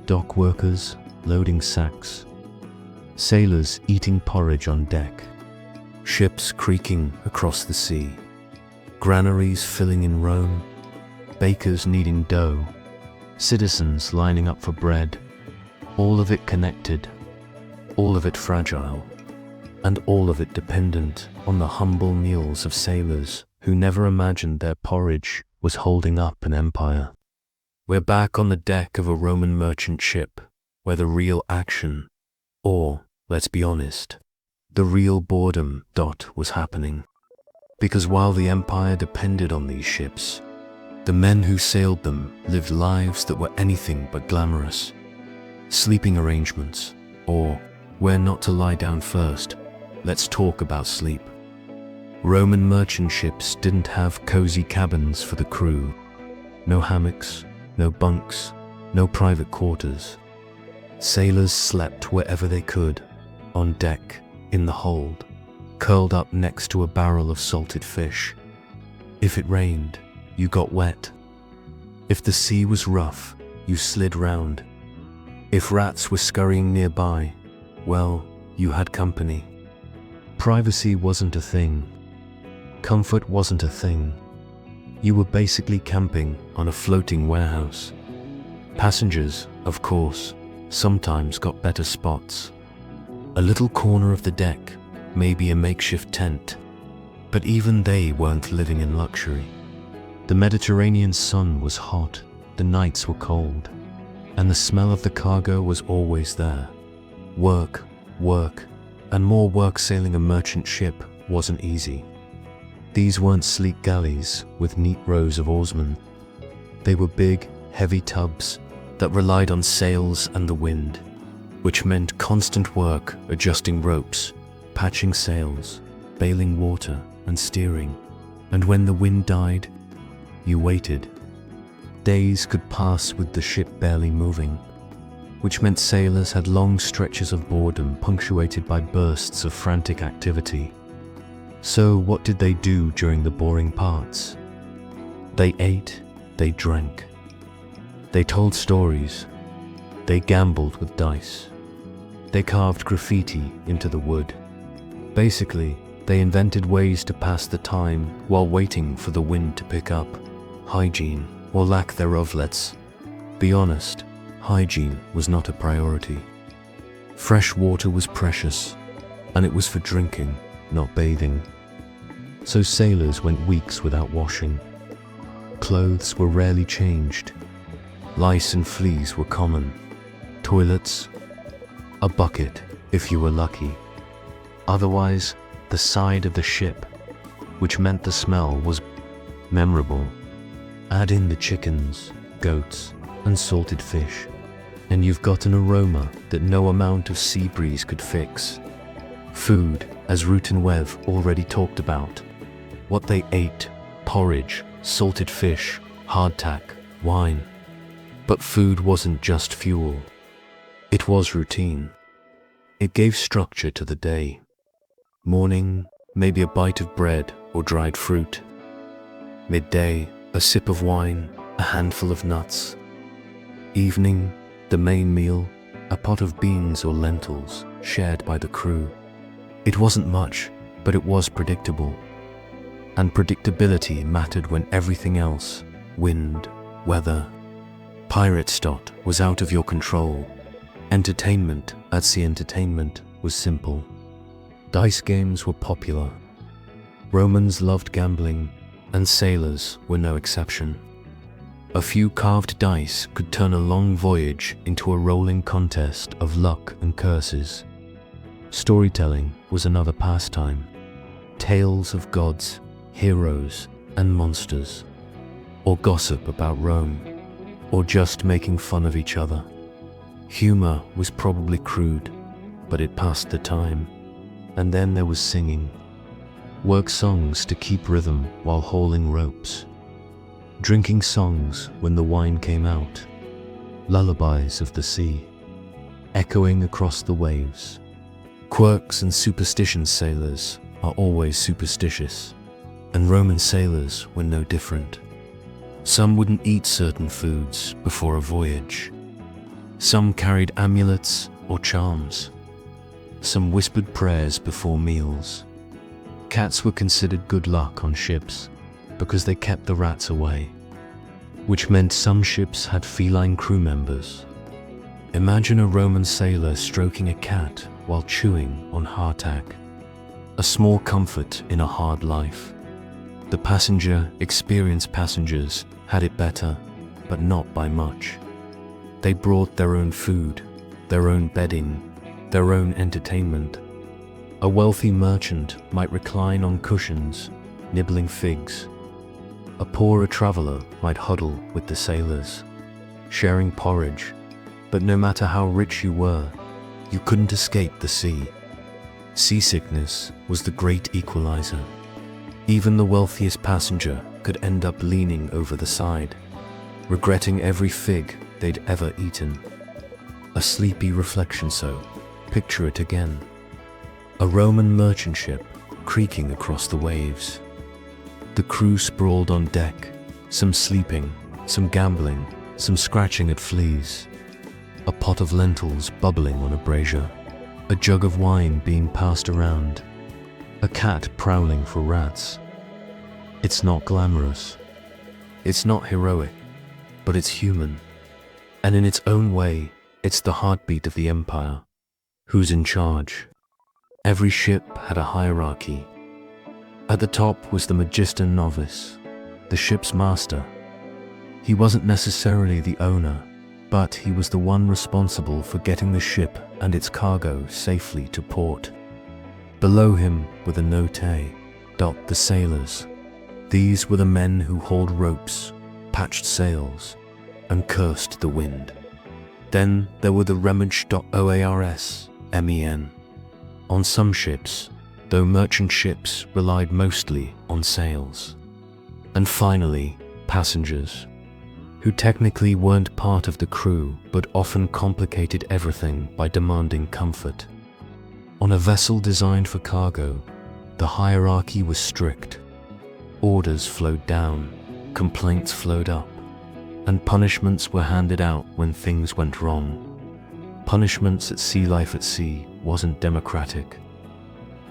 dock workers loading sacks, sailors eating porridge on deck, ships creaking across the sea, granaries filling in Rome, bakers kneading dough, citizens lining up for bread, all of it connected, all of it fragile, and all of it dependent on the humble meals of sailors who never imagined their porridge was holding up an empire. We're back on the deck of a Roman merchant ship, where the real action, or, let's be honest, the real boredom was happening. Because while the empire depended on these ships, the men who sailed them lived lives that were anything but glamorous. Sleeping arrangements, or where not to lie down first, let's talk about sleep. Roman merchant ships didn't have cozy cabins for the crew. No hammocks, no bunks, no private quarters. Sailors slept wherever they could, on deck, in the hold, curled up next to a barrel of salted fish. If it rained, you got wet. If the sea was rough, you slid round. If rats were scurrying nearby, well, you had company. Privacy wasn't a thing. Comfort wasn't a thing. You were basically camping on a floating warehouse. Passengers, of course, sometimes got better spots. A little corner of the deck, maybe a makeshift tent. But even they weren't living in luxury. The Mediterranean sun was hot, the nights were cold, and the smell of the cargo was always there. Work, work, and more work. Sailing a merchant ship wasn't easy. These weren't sleek galleys with neat rows of oarsmen. They were big, heavy tubs that relied on sails and the wind, which meant constant work adjusting ropes, patching sails, bailing water, and steering. And when the wind died, you waited. Days could pass with the ship barely moving, which meant sailors had long stretches of boredom punctuated by bursts of frantic activity. So what did they do during the boring parts? They ate, they drank, they told stories, they gambled with dice, they carved graffiti into the wood. Basically, they invented ways to pass the time while waiting for the wind to pick up. Hygiene, or lack thereof, let's be honest, hygiene was not a priority. Fresh water was precious, and it was for drinking, not bathing. So sailors went weeks without washing. Clothes were rarely changed. Lice and fleas were common. Toilets, a bucket if you were lucky. Otherwise, the side of the ship, which meant the smell was memorable. Add in the chickens, goats, and salted fish, and you've got an aroma that no amount of sea breeze could fix. Food, as Root and Wev already talked about. What they ate: porridge, salted fish, hardtack, wine. But food wasn't just fuel. It was routine. It gave structure to the day. Morning, maybe a bite of bread or dried fruit. Midday, a sip of wine, a handful of nuts. Evening, the main meal, a pot of beans or lentils shared by the crew. It wasn't much, but it was predictable. And predictability mattered when everything else, wind, weather, pirate stot, was out of your control. Entertainment, that's the entertainment, was simple. Dice games were popular. Romans loved gambling, and sailors were no exception. A few carved dice could turn a long voyage into a rolling contest of luck and curses. Storytelling was another pastime. Tales of gods, heroes, and monsters. Or gossip about Rome. Or just making fun of each other. Humor was probably crude, but it passed the time. And then there was singing. Work songs to keep rhythm while hauling ropes. Drinking songs when the wine came out. Lullabies of the sea, echoing across the waves. Quirks and superstitions. Sailors are always superstitious, and Roman sailors were no different. Some wouldn't eat certain foods before a voyage. Some carried amulets or charms. Some whispered prayers before meals. Cats were considered good luck on ships because they kept the rats away, which meant some ships had feline crew members. Imagine a Roman sailor stroking a cat while chewing on hardtack. A small comfort in a hard life. The experienced passengers had it better, but not by much. They brought their own food, their own bedding, their own entertainment. A wealthy merchant might recline on cushions, nibbling figs. A poorer traveler might huddle with the sailors, sharing porridge. But no matter how rich you were, you couldn't escape the sea. Seasickness was the great equalizer. Even the wealthiest passenger could end up leaning over the side, regretting every fig they'd ever eaten. A sleepy reflection. So, picture it again. A Roman merchant ship creaking across the waves. The crew sprawled on deck, some sleeping, some gambling, some scratching at fleas. A pot of lentils bubbling on a brazier. A jug of wine being passed around. A cat prowling for rats. It's not glamorous. It's not heroic, but it's human. And in its own way, it's the heartbeat of the empire. Who's in charge? Every ship had a hierarchy. At the top was the magister novice, the ship's master. He wasn't necessarily the owner, but he was the one responsible for getting the ship and its cargo safely to port. Below him were the notae, the sailors. These were the men who hauled ropes, patched sails, and cursed the wind. Then there were the remage.oars, MEN. On some ships, though merchant ships relied mostly on sails. And finally, passengers, who technically weren't part of the crew but often complicated everything by demanding comfort. On a vessel designed for cargo, the hierarchy was strict. Orders flowed down, complaints flowed up, and punishments were handed out when things went wrong. Punishments at sea life at sea wasn't democratic.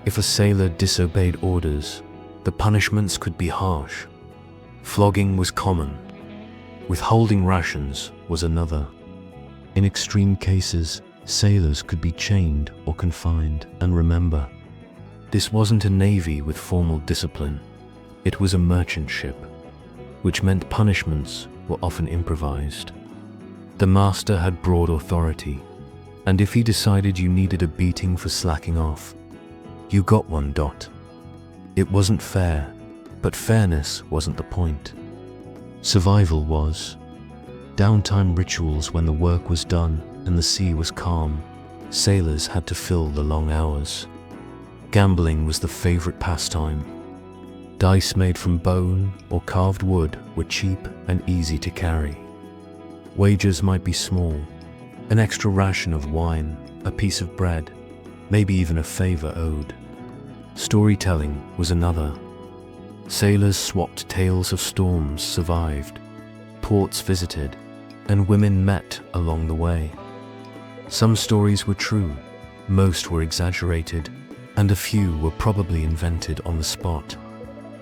If a sailor disobeyed orders, the punishments could be harsh. Flogging was common. Withholding rations was another. In extreme cases, sailors could be chained or confined. And remember, this wasn't a navy with formal discipline. It was a merchant ship, which meant punishments were often improvised. The master had broad authority, and if he decided you needed a beating for slacking off, you got one. It wasn't fair, but fairness wasn't the point. Survival was. Downtime rituals when the work was done and the sea was calm. Sailors had to fill the long hours. Gambling was the favorite pastime. Dice made from bone or carved wood were cheap and easy to carry. Wagers might be small, an extra ration of wine, a piece of bread, maybe even a favor owed. Storytelling was another. Sailors swapped tales of storms survived, ports visited, and women met along the way. Some stories were true, most were exaggerated, and a few were probably invented on the spot.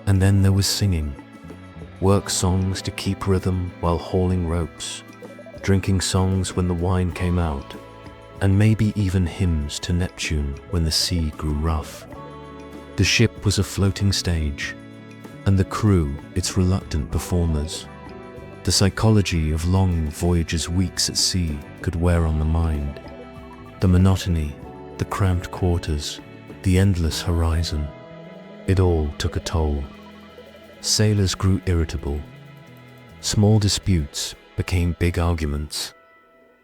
And then there was singing. Work songs to keep rhythm while hauling ropes, drinking songs when the wine came out, and maybe even hymns to Neptune when the sea grew rough. The ship was a floating stage, and the crew its reluctant performers. The psychology of long voyages, weeks at sea, could wear on the mind. The monotony, the cramped quarters, the endless horizon. It all took a toll. Sailors grew irritable. Small disputes became big arguments.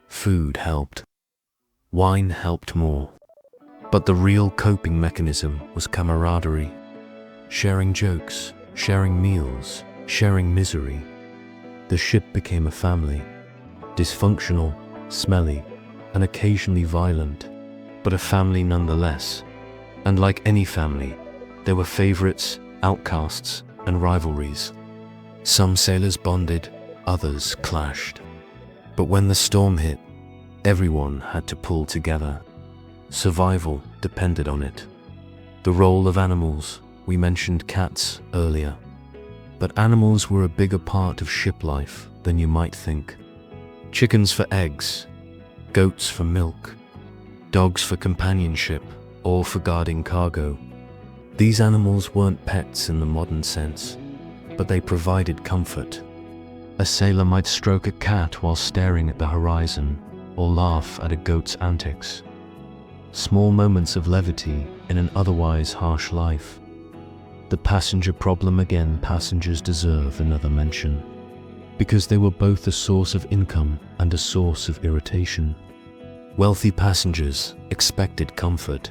Food helped. Wine helped more. But the real coping mechanism was camaraderie. Sharing jokes, sharing meals, sharing misery. The ship became a family. Dysfunctional, smelly, and occasionally violent, but a family nonetheless. And like any family, there were favorites, outcasts, and rivalries. Some sailors bonded, others clashed. But when the storm hit, everyone had to pull together. Survival depended on it. The role of animals, we mentioned cats earlier. But animals were a bigger part of ship life than you might think. Chickens for eggs, goats for milk, dogs for companionship, or for guarding cargo. These animals weren't pets in the modern sense, but they provided comfort. A sailor might stroke a cat while staring at the horizon, or laugh at a goat's antics. Small moments of levity in an otherwise harsh life. The passenger problem again, passengers deserve another mention, because they were both a source of income and a source of irritation. Wealthy passengers expected comfort.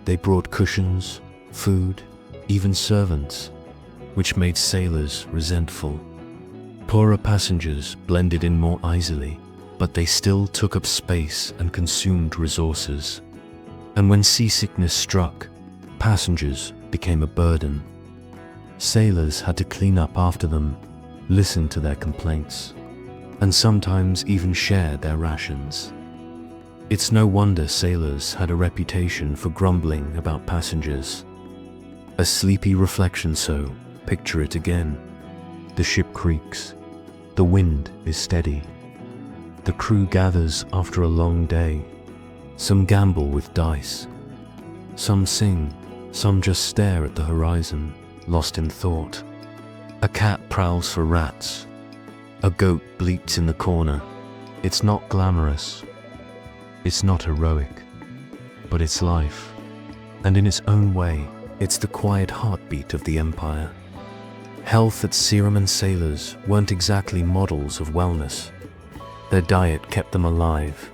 They brought cushions, food, even servants, which made sailors resentful. Poorer passengers blended in more easily, but they still took up space and consumed resources. And when seasickness struck, passengers became a burden. Sailors had to clean up after them, listen to their complaints, and sometimes even share their rations. It's no wonder sailors had a reputation for grumbling about passengers. A sleepy reflection, so picture it again. The ship creaks. The wind is steady. The crew gathers after a long day. Some gamble with dice. Some sing. Some just stare at the horizon, lost in thought. A cat prowls for rats. A goat bleats in the corner. It's not glamorous. It's not heroic. But it's life. And in its own way, it's the quiet heartbeat of the empire. Health at seamen and sailors weren't exactly models of wellness. Their diet kept them alive,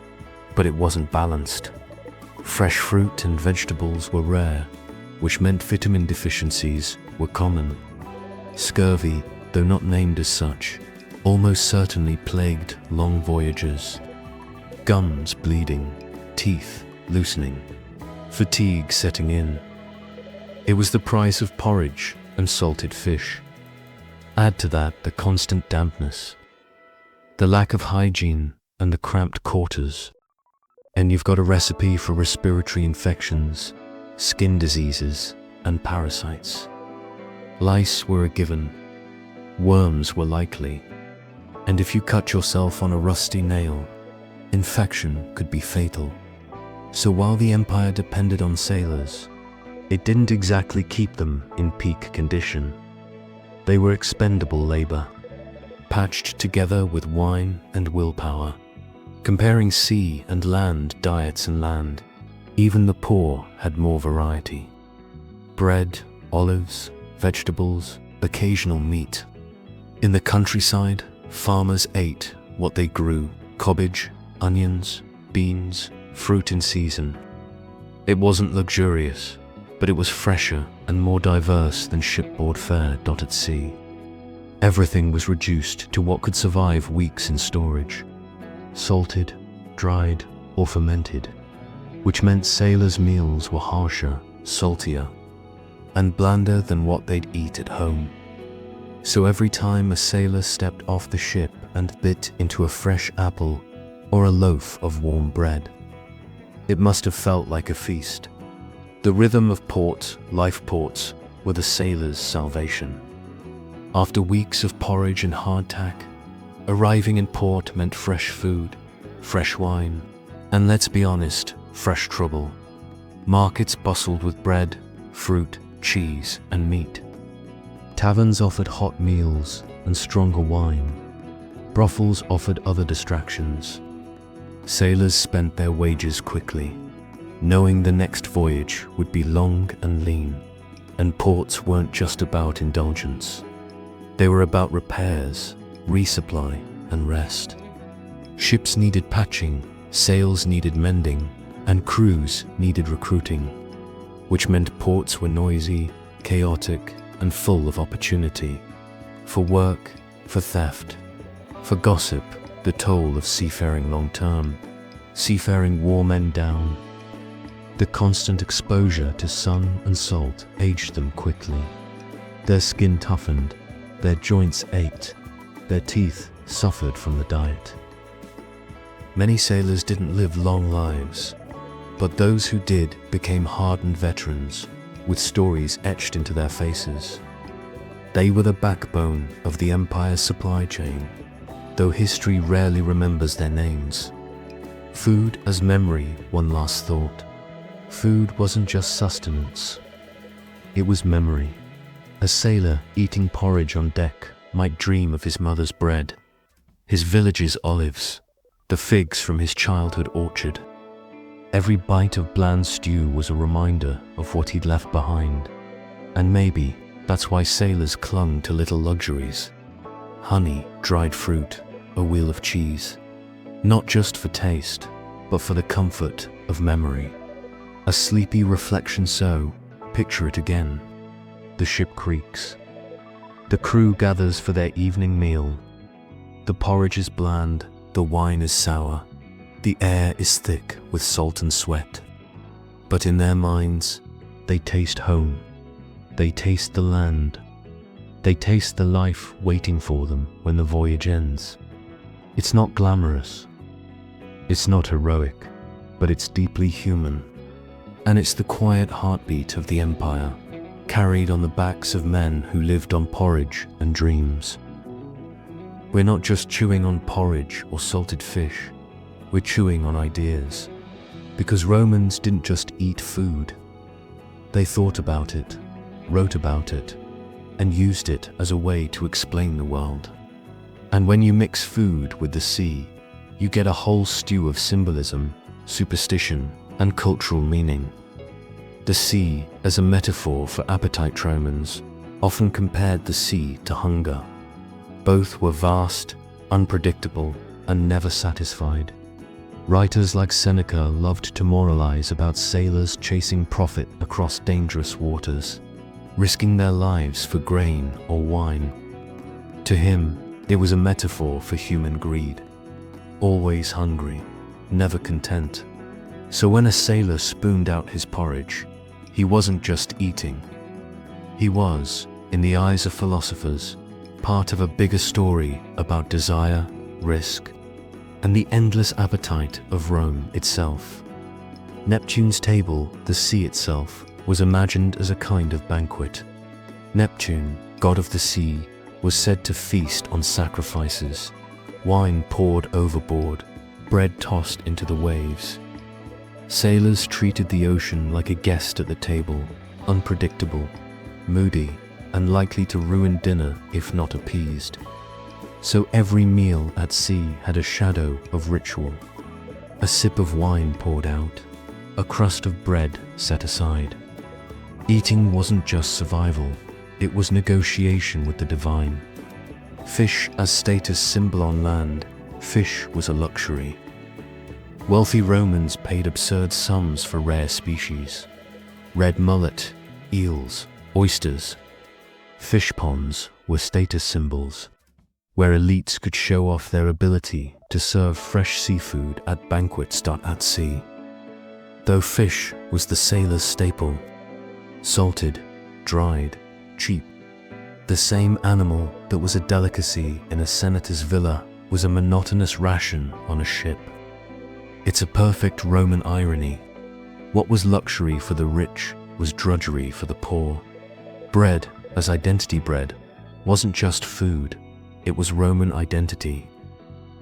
but it wasn't balanced. Fresh fruit and vegetables were rare, which meant vitamin deficiencies were common. Scurvy, though not named as such, almost certainly plagued long voyages. Gums bleeding, teeth loosening, fatigue setting in. It was the price of porridge and salted fish. Add to that the constant dampness, the lack of hygiene and the cramped quarters, and you've got a recipe for respiratory infections, skin diseases, and parasites. Lice were a given, worms were likely, and if you cut yourself on a rusty nail, infection could be fatal. So while the empire depended on sailors, it didn't exactly keep them in peak condition. They were expendable labor, patched together with wine and willpower. Comparing sea and land diets and land, even the poor had more variety. Bread, olives, vegetables, occasional meat. In the countryside, farmers ate what they grew: cabbage, onions, beans, fruit in season. It wasn't luxurious, but it was fresher and more diverse than shipboard fare at sea. Everything was reduced to what could survive weeks in storage: salted, dried, or fermented, which meant sailors' meals were harsher, saltier, and blander than what they'd eat at home. So every time a sailor stepped off the ship and bit into a fresh apple or a loaf of warm bread, it must have felt like a feast. The rhythm of port, life ports, were the sailors' salvation. After weeks of porridge and hardtack, arriving in port meant fresh food, fresh wine, and let's be honest, fresh trouble. Markets bustled with bread, fruit, cheese, and meat. Taverns offered hot meals and stronger wine. Brothels offered other distractions. Sailors spent their wages quickly, knowing the next voyage would be long and lean, and ports weren't just about indulgence. They were about repairs, resupply, and rest. Ships needed patching, sails needed mending, and crews needed recruiting, which meant ports were noisy, chaotic, and full of opportunity. For work, for theft, for gossip, the toll of seafaring long term. Seafaring wore men down. The constant exposure to sun and salt aged them quickly. Their skin toughened, their joints ached, their teeth suffered from the diet. Many sailors didn't live long lives, but those who did became hardened veterans with stories etched into their faces. They were the backbone of the empire's supply chain, though history rarely remembers their names. Food as memory, one last thought. Food wasn't just sustenance, it was memory. A sailor eating porridge on deck might dream of his mother's bread, his village's olives, the figs from his childhood orchard. Every bite of bland stew was a reminder of what he'd left behind. And maybe that's why sailors clung to little luxuries: honey, dried fruit, a wheel of cheese. Not just for taste, but for the comfort of memory. A sleepy reflection, so picture it again. The ship creaks. The crew gathers for their evening meal. The porridge is bland, the wine is sour, the air is thick with salt and sweat. But in their minds, they taste home. They taste the land. They taste the life waiting for them when the voyage ends. It's not glamorous. It's not heroic, but it's deeply human. And it's the quiet heartbeat of the empire, carried on the backs of men who lived on porridge and dreams. We're not just chewing on porridge or salted fish, we're chewing on ideas. Because Romans didn't just eat food. They thought about it, wrote about it, and used it as a way to explain the world. And when you mix food with the sea, you get a whole stew of symbolism, superstition, and cultural meaning. The sea, as a metaphor for appetite, Romans often compared the sea to hunger. Both were vast, unpredictable, and never satisfied. Writers like Seneca loved to moralize about sailors chasing profit across dangerous waters, risking their lives for grain or wine. To him, it was a metaphor for human greed, always hungry, never content. So when a sailor spooned out his porridge, he wasn't just eating. He was, in the eyes of philosophers, part of a bigger story about desire, risk, and the endless appetite of Rome itself. Neptune's table, the sea itself, was imagined as a kind of banquet. Neptune, god of the sea, was said to feast on sacrifices, wine poured overboard, bread tossed into the waves. Sailors treated the ocean like a guest at the table, unpredictable, moody, and likely to ruin dinner if not appeased. So every meal at sea had a shadow of ritual. A sip of wine poured out, a crust of bread set aside. Eating wasn't just survival, it was negotiation with the divine. Fish as status symbol on land, fish was a luxury. Wealthy Romans paid absurd sums for rare species. Red mullet, eels, oysters. Fish ponds were status symbols, where elites could show off their ability to serve fresh seafood at banquets at sea. Though fish was the sailor's staple, salted, dried, cheap. The same animal that was a delicacy in a senator's villa was a monotonous ration on a ship. It's a perfect Roman irony. What was luxury for the rich was drudgery for the poor. Bread, as identity bread, wasn't just food, it was Roman identity.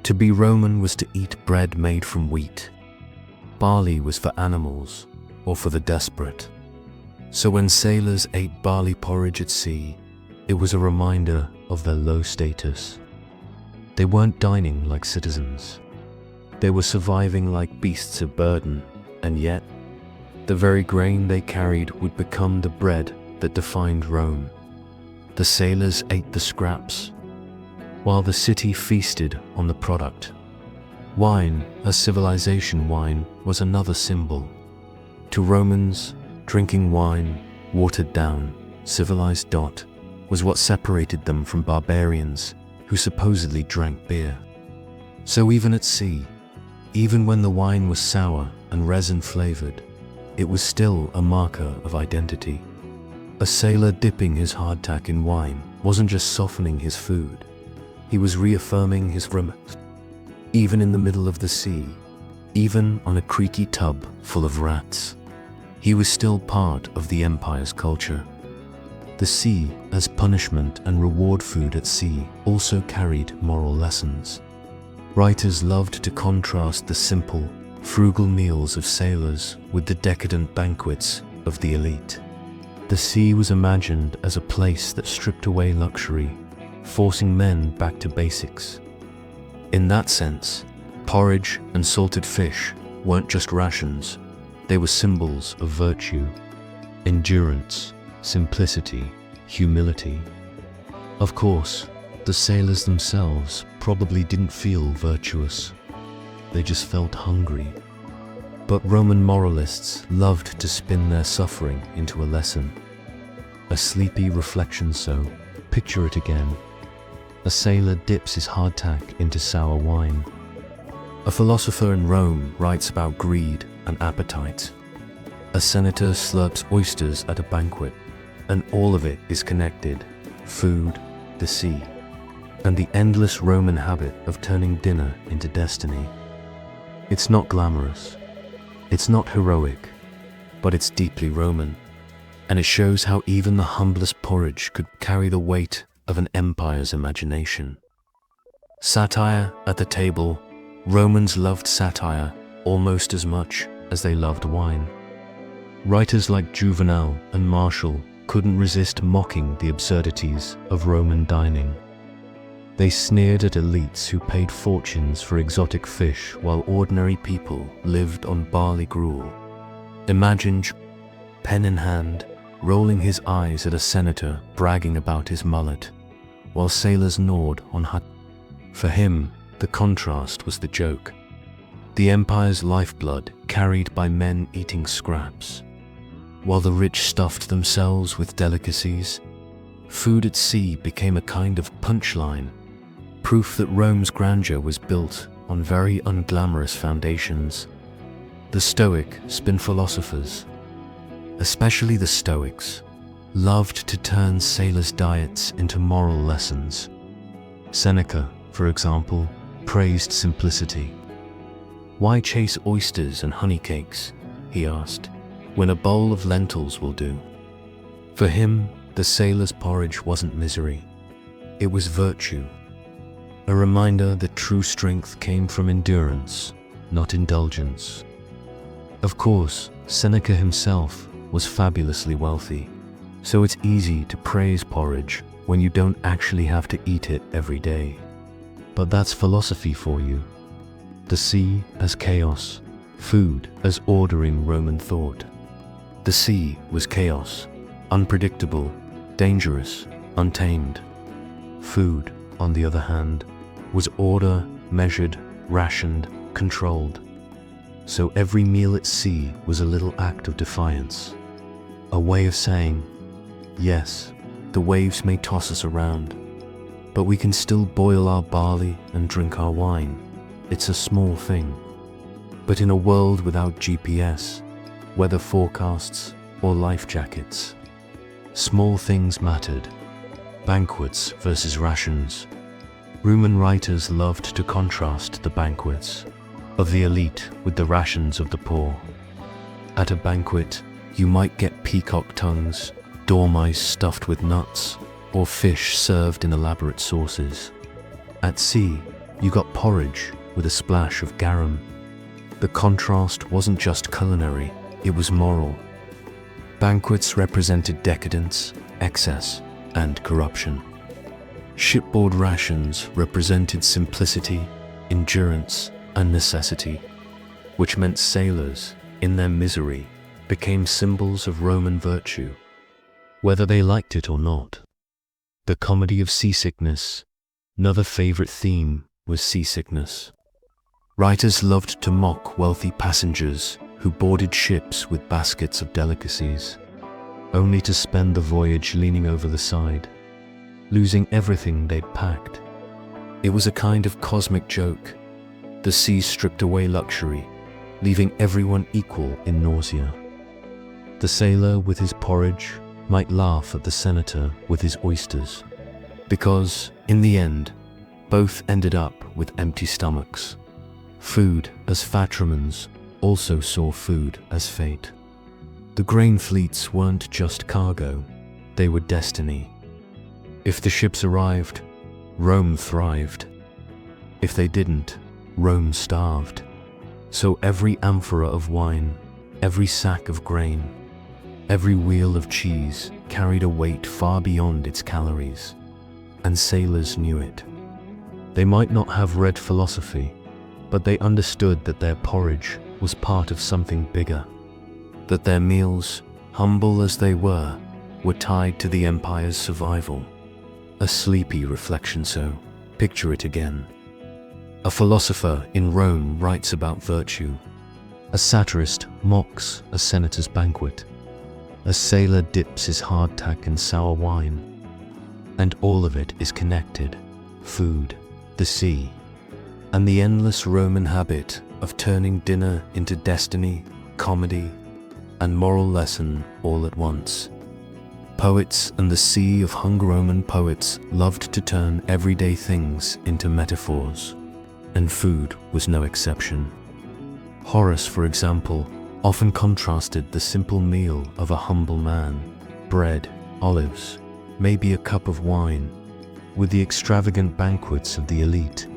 To be Roman was to eat bread made from wheat. Barley was for animals, or for the desperate. So when sailors ate barley porridge at sea, it was a reminder of their low status. They weren't dining like citizens. They were surviving like beasts of burden, and yet, the very grain they carried would become the bread that defined Rome. The sailors ate the scraps, while the city feasted on the product. Wine, as civilization wine, was another symbol. To Romans, drinking wine, watered down, civilized was what separated them from barbarians who supposedly drank beer. So even at sea, even when the wine was sour and resin-flavored, it was still a marker of identity. A sailor dipping his hardtack in wine wasn't just softening his food, he was reaffirming his remit. Even in the middle of the sea, even on a creaky tub full of rats, he was still part of the empire's culture. The sea, as punishment and reward food at sea, also carried moral lessons. Writers loved to contrast the simple, frugal meals of sailors with the decadent banquets of the elite. The sea was imagined as a place that stripped away luxury, forcing men back to basics. In that sense, porridge and salted fish weren't just rations, they were symbols of virtue, endurance, simplicity, humility. Of course, the sailors themselves probably didn't feel virtuous. They just felt hungry. But Roman moralists loved to spin their suffering into a lesson. A sleepy reflection so, picture it again. A sailor dips his hardtack into sour wine. A philosopher in Rome writes about greed and appetite. A senator slurps oysters at a banquet, and all of it is connected: food, the sea, and the endless Roman habit of turning dinner into destiny. It's not glamorous, it's not heroic, but it's deeply Roman, and it shows how even the humblest porridge could carry the weight of an empire's imagination. Satire at the table. Romans loved satire almost as much as they loved wine. Writers like Juvenal and Martial couldn't resist mocking the absurdities of Roman dining. They sneered at elites who paid fortunes for exotic fish while ordinary people lived on barley gruel. Imagine, pen in hand, rolling his eyes at a senator bragging about his mullet, while sailors gnawed on hut. For him, The contrast was the joke. The empire's lifeblood carried by men eating scraps, while the rich stuffed themselves with delicacies. Food at sea became a kind of punchline, proof that Rome's grandeur was built on very unglamorous foundations. The Stoic spin philosophers, especially the Stoics, loved to turn sailors' diets into moral lessons. Seneca, for example, praised simplicity. "Why chase oysters and honey cakes," he asked, "when a bowl of lentils will do?" For him, the sailor's porridge wasn't misery. It was virtue. A reminder that true strength came from endurance, not indulgence. Of course, Seneca himself was fabulously wealthy, so it's easy to praise porridge when you don't actually have to eat it every day. But that's philosophy for you. The sea as chaos, food as order in Roman thought. The sea was chaos, unpredictable, dangerous, untamed. Food, on the other hand, was order, measured, rationed, controlled. So every meal at sea was a little act of defiance, a way of saying, yes, the waves may toss us around, but we can still boil our barley and drink our wine. It's a small thing. But in a world without GPS, weather forecasts, or life jackets, small things mattered. Banquets versus rations. Roman writers loved to contrast the banquets of the elite with the rations of the poor. At a banquet, you might get peacock tongues, dormice stuffed with nuts, or fish served in elaborate sauces. At sea, you got porridge with a splash of garum. The contrast wasn't just culinary, it was moral. Banquets represented decadence, excess, and corruption. Shipboard rations represented simplicity, endurance, and necessity, which meant sailors, in their misery, became symbols of Roman virtue, whether they liked it or not. The comedy of seasickness. Another favorite theme was seasickness. Writers loved to mock wealthy passengers who boarded ships with baskets of delicacies, only to spend the voyage leaning over the side, losing everything they'd packed. It was a kind of cosmic joke. The sea stripped away luxury, leaving everyone equal in nausea. The sailor with his porridge might laugh at the senator with his oysters, because, in the end, both ended up with empty stomachs. Food as fatramans also saw food as fate. The grain fleets weren't just cargo, they were destiny. If the ships arrived, Rome thrived. If they didn't, Rome starved. So every amphora of wine, every sack of grain, every wheel of cheese carried a weight far beyond its calories, and sailors knew it. They might not have read philosophy, but they understood that their porridge was part of something bigger, that their meals, humble as they were tied to the empire's survival. A sleepy reflection, so picture it again. A philosopher in Rome writes about virtue. A satirist mocks a senator's banquet. A sailor dips his hardtack in sour wine. And all of it is connected. Food, the sea, and the endless Roman habit of turning dinner into destiny, comedy, and moral lesson all at once. Poets and the sea of hung Roman poets loved to turn everyday things into metaphors, and food was no exception. Horace, for example, often contrasted the simple meal of a humble man, bread, olives, maybe a cup of wine, with the extravagant banquets of the elite.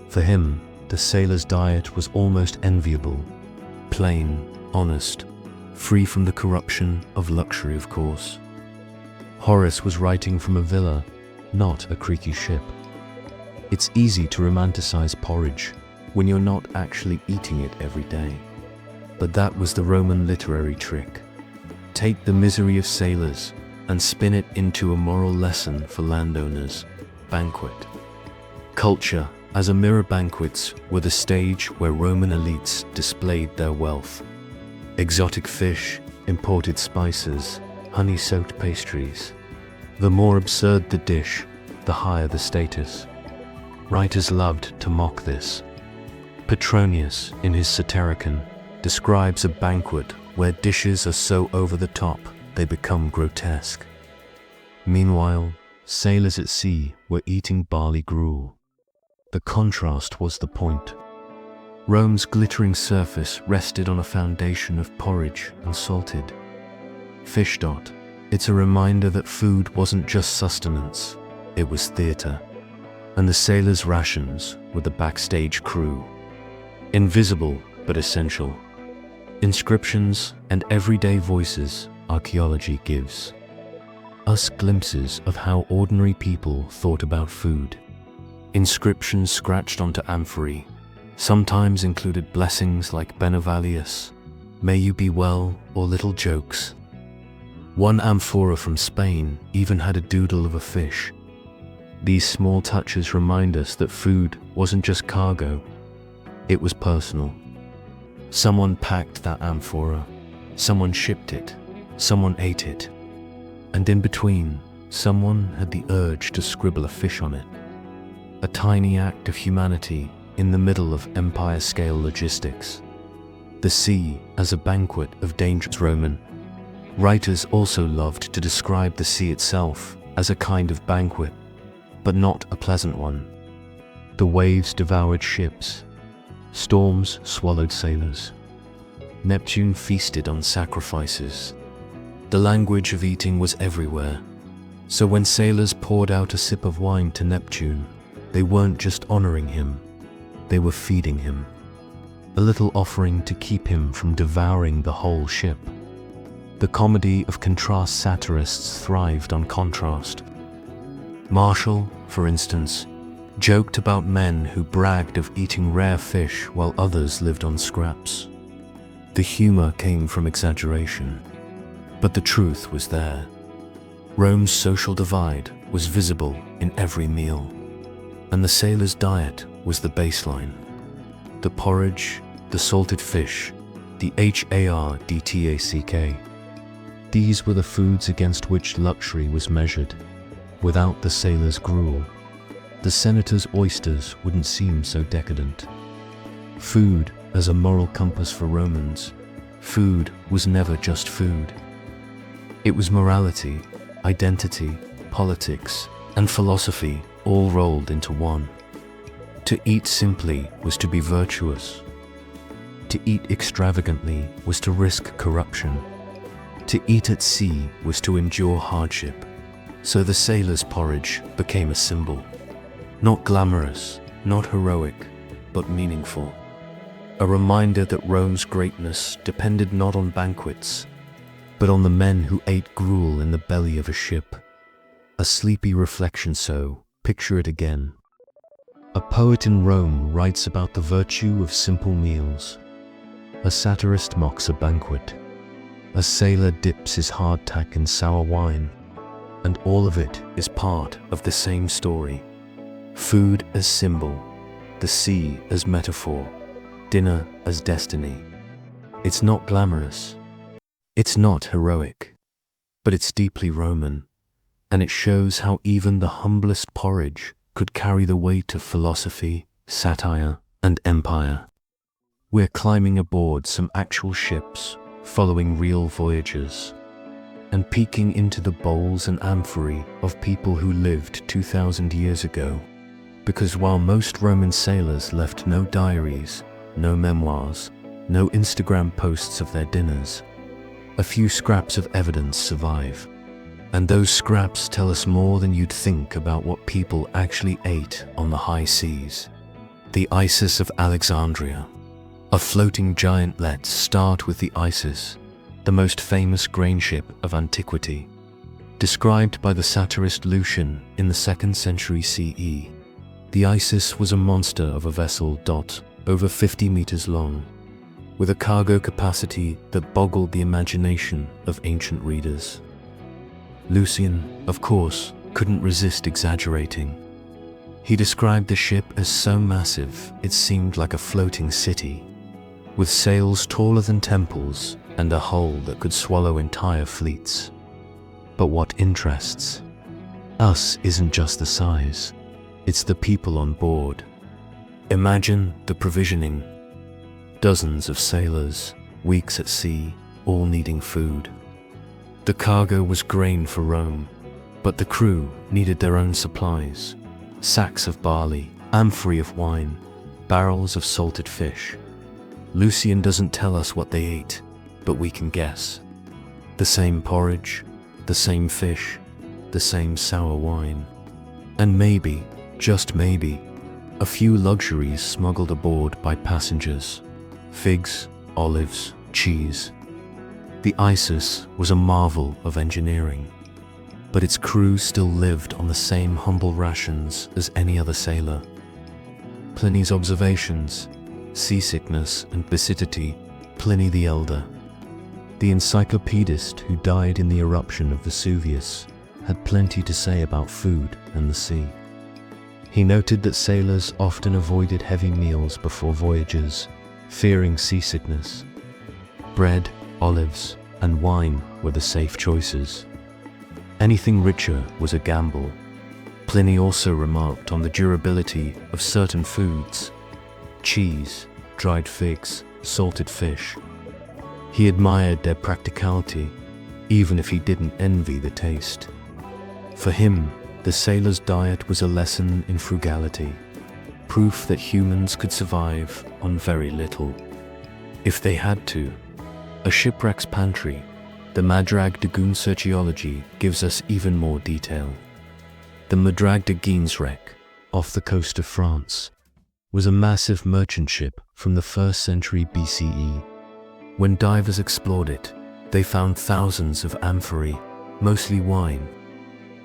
For him, the sailor's diet was almost enviable, plain, honest, free from the corruption of luxury, of course. Horace was writing from a villa, not a creaky ship. It's easy to romanticize porridge when you're not actually eating it every day. But that was the Roman literary trick. Take the misery of sailors and spin it into a moral lesson for landowners. Banquet. Culture as a mirror, banquets were the stage where Roman elites displayed their wealth. Exotic fish, imported spices, honey-soaked pastries. The more absurd the dish, the higher the status. Writers loved to mock this. Petronius, in his Satyricon, describes a banquet where dishes are so over the top they become grotesque. Meanwhile, sailors at sea were eating barley gruel. The contrast was the point. Rome's glittering surface rested on a foundation of porridge and salted fish. It's a reminder that food wasn't just sustenance, it was theater. And the sailors' rations were the backstage crew. Invisible but essential. Inscriptions and everyday voices archaeology gives us glimpses of how ordinary people thought about food. Inscriptions scratched onto amphorae sometimes included blessings like Benevallius, "May you be well," or little jokes. One amphora from Spain even had a doodle of a fish. These small touches remind us that food wasn't just cargo, it was personal. Someone packed that amphora, someone shipped it, someone ate it, and in between, someone had the urge to scribble a fish on it. A tiny act of humanity in the middle of empire-scale logistics. The sea as a banquet of dangerous Roman. Writers also loved to describe the sea itself as a kind of banquet, but not a pleasant one. The waves devoured ships. Storms swallowed sailors. Neptune feasted on sacrifices. The language of eating was everywhere. So when sailors poured out a sip of wine to Neptune, they weren't just honoring him, they were feeding him. A little offering to keep him from devouring the whole ship. The comedy of contrast satirists thrived on contrast. Martial, for instance, joked about men who bragged of eating rare fish while others lived on scraps. The humor came from exaggeration, but the truth was there. Rome's social divide was visible in every meal, and the sailor's diet was the baseline. The porridge, the salted fish, the hardtack. These were the foods against which luxury was measured. Without the sailor's gruel, the senator's oysters wouldn't seem so decadent. Food as a moral compass for Romans. Food was never just food. It was morality, identity, politics, and philosophy all rolled into one. To eat simply was to be virtuous. To eat extravagantly was to risk corruption. To eat at sea was to endure hardship. So the sailor's porridge became a symbol. Not glamorous, not heroic, but meaningful. A reminder that Rome's greatness depended not on banquets, but on the men who ate gruel in the belly of a ship. A sleepy reflection, so picture it again. A poet in Rome writes about the virtue of simple meals. A satirist mocks a banquet. A sailor dips his hardtack in sour wine. And all of it is part of the same story. Food as symbol, the sea as metaphor, dinner as destiny. It's not glamorous, it's not heroic, but it's deeply Roman, and it shows how even the humblest porridge could carry the weight of philosophy, satire, and empire. We're climbing aboard some actual ships, following real voyagers, and peeking into the bowls and amphorae of people who lived 2,000 years ago. Because while most Roman sailors left no diaries, no memoirs, no Instagram posts of their dinners, a few scraps of evidence survive. And those scraps tell us more than you'd think about what people actually ate on the high seas. The Isis of Alexandria. A floating giant. Let's start with the Isis, the most famous grain ship of antiquity. Described by the satirist Lucian in the 2nd century CE, the Isis was a monster of a vessel. Over 50 meters long, with a cargo capacity that boggled the imagination of ancient readers. Lucian, of course, couldn't resist exaggerating. He described the ship as so massive it seemed like a floating city, with sails taller than temples and a hull that could swallow entire fleets. But what interests us isn't just the size, it's the people on board. Imagine the provisioning. Dozens of sailors, weeks at sea, all needing food. The cargo was grain for Rome, but the crew needed their own supplies. Sacks of barley, amphorae of wine, barrels of salted fish. Lucian doesn't tell us what they ate, but we can guess. The same porridge, the same fish, the same sour wine. And maybe, just maybe, a few luxuries smuggled aboard by passengers. Figs, olives, cheese. The Isis was a marvel of engineering, but its crew still lived on the same humble rations as any other sailor. Pliny's observations, seasickness and basicity, Pliny the Elder. The encyclopedist who died in the eruption of Vesuvius had plenty to say about food and the sea. He noted that sailors often avoided heavy meals before voyages, fearing seasickness. Bread, olives, and wine were the safe choices. Anything richer was a gamble. Pliny also remarked on the durability of certain foods: cheese, dried figs, salted fish. He admired their practicality, even if he didn't envy the taste. For him, the sailor's diet was a lesson in frugality, proof that humans could survive on very little, if they had to. A shipwreck's pantry, the Madrag de Guines Sociology gives us even more detail. The Madrag de Guines wreck, off the coast of France, was a massive merchant ship from the 1st century BCE. When divers explored it, they found thousands of amphorae, mostly wine,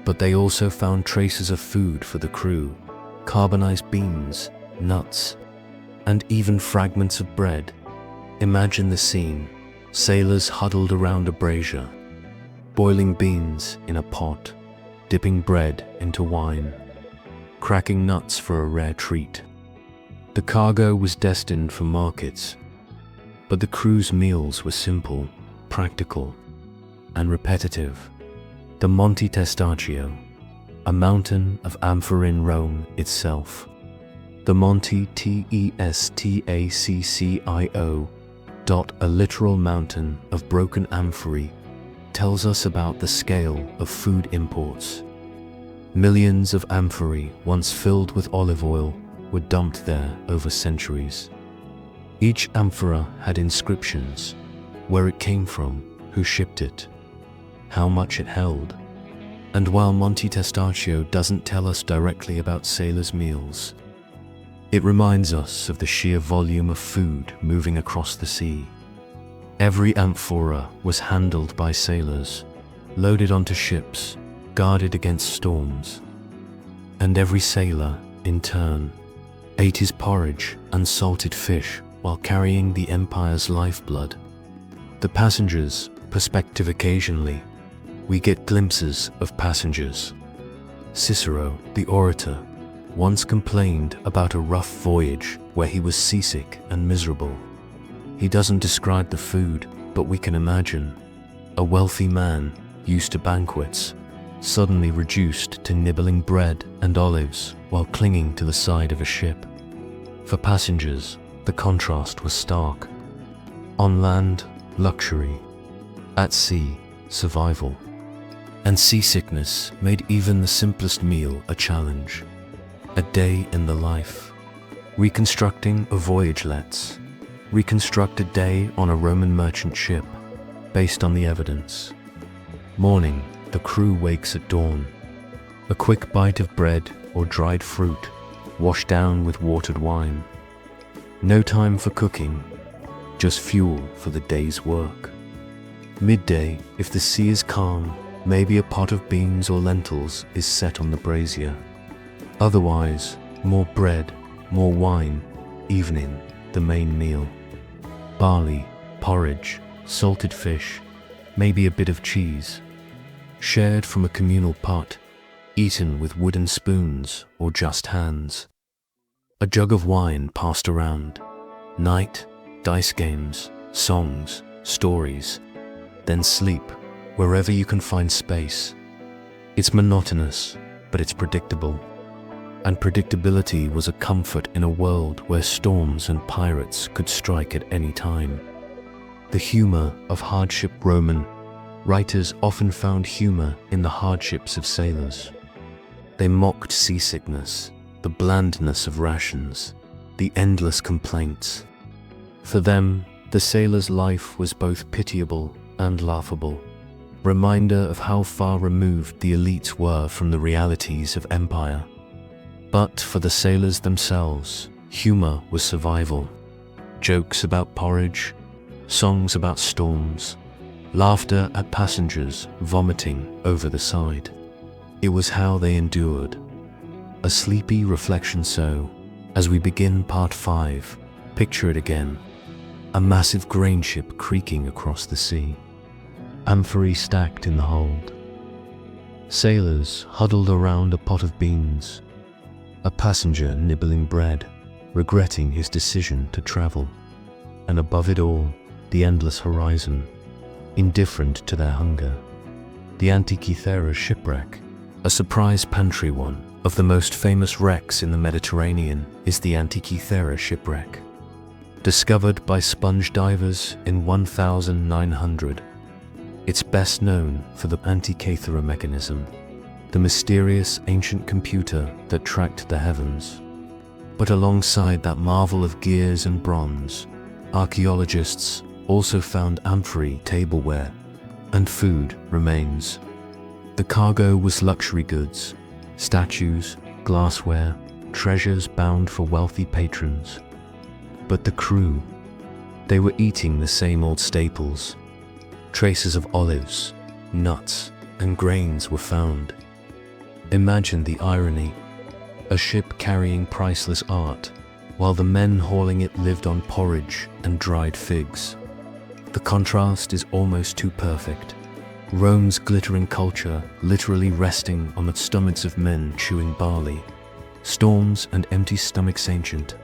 but they also found traces of food for the crew, carbonized beans, nuts, and even fragments of bread. Imagine the scene: sailors huddled around a brazier, boiling beans in a pot, dipping bread into wine, cracking nuts for a rare treat. The cargo was destined for markets, but the crew's meals were simple, practical, and repetitive. The Monte Testaccio, a mountain of amphora in Rome itself. The Monte Testaccio, a literal mountain of broken amphorae, tells us about the scale of food imports. Millions of amphorae, once filled with olive oil, were dumped there over centuries. Each amphora had inscriptions: where it came from, who shipped it, how much it held. And while Monte Testaccio doesn't tell us directly about sailors' meals, it reminds us of the sheer volume of food moving across the sea. Every amphora was handled by sailors, loaded onto ships, guarded against storms. And every sailor, in turn, ate his porridge and salted fish while carrying the empire's lifeblood. The passengers, perspective occasionally. We get glimpses of passengers. Cicero, the orator, once complained about a rough voyage where he was seasick and miserable. He doesn't describe the food, but we can imagine. A wealthy man, used to banquets, suddenly reduced to nibbling bread and olives while clinging to the side of a ship. For passengers, the contrast was stark. On land, luxury. At sea, survival. And seasickness made even the simplest meal a challenge. A day in the life. Reconstructing a voyage. Let's reconstruct a day on a Roman merchant ship, based on the evidence. Morning, the crew wakes at dawn. A quick bite of bread or dried fruit, washed down with watered wine. No time for cooking, just fuel for the day's work. Midday, if the sea is calm, maybe a pot of beans or lentils is set on the brazier. Otherwise, more bread, more wine. Evening, the main meal. Barley, porridge, salted fish, maybe a bit of cheese. Shared from a communal pot, eaten with wooden spoons or just hands. A jug of wine passed around. Night, dice games, songs, stories. Then sleep, wherever you can find space. It's monotonous, but it's predictable. And predictability was a comfort in a world where storms and pirates could strike at any time. The humor of hardship. Roman writers often found humor in the hardships of sailors. They mocked seasickness, the blandness of rations, the endless complaints. For them, the sailor's life was both pitiable and laughable, reminder of how far removed the elites were from the realities of empire. But for the sailors themselves, humor was survival. Jokes about porridge, songs about storms, laughter at passengers vomiting over the side. It was how they endured. A sleepy reflection. So, as we begin part 5, picture it again. A massive grain ship creaking across the sea. Amphorae stacked in the hold. Sailors huddled around a pot of beans. A passenger nibbling bread, regretting his decision to travel. And above it all, the endless horizon, indifferent to their hunger. The Antikythera shipwreck, a surprise pantry one of the most famous wrecks in the Mediterranean, is the Antikythera shipwreck. Discovered by sponge divers in 1900, it's best known for the Antikythera mechanism, the mysterious ancient computer that tracked the heavens. But alongside that marvel of gears and bronze, archaeologists also found amphorae tableware and food remains. The cargo was luxury goods, statues, glassware, treasures bound for wealthy patrons. But the crew, they were eating the same old staples. Traces of olives, nuts, and grains were found. Imagine the irony. A ship carrying priceless art, while the men hauling it lived on porridge and dried figs. The contrast is almost too perfect. Rome's glittering culture literally resting on the stomachs of men chewing barley. Storms and empty stomachs. Ancient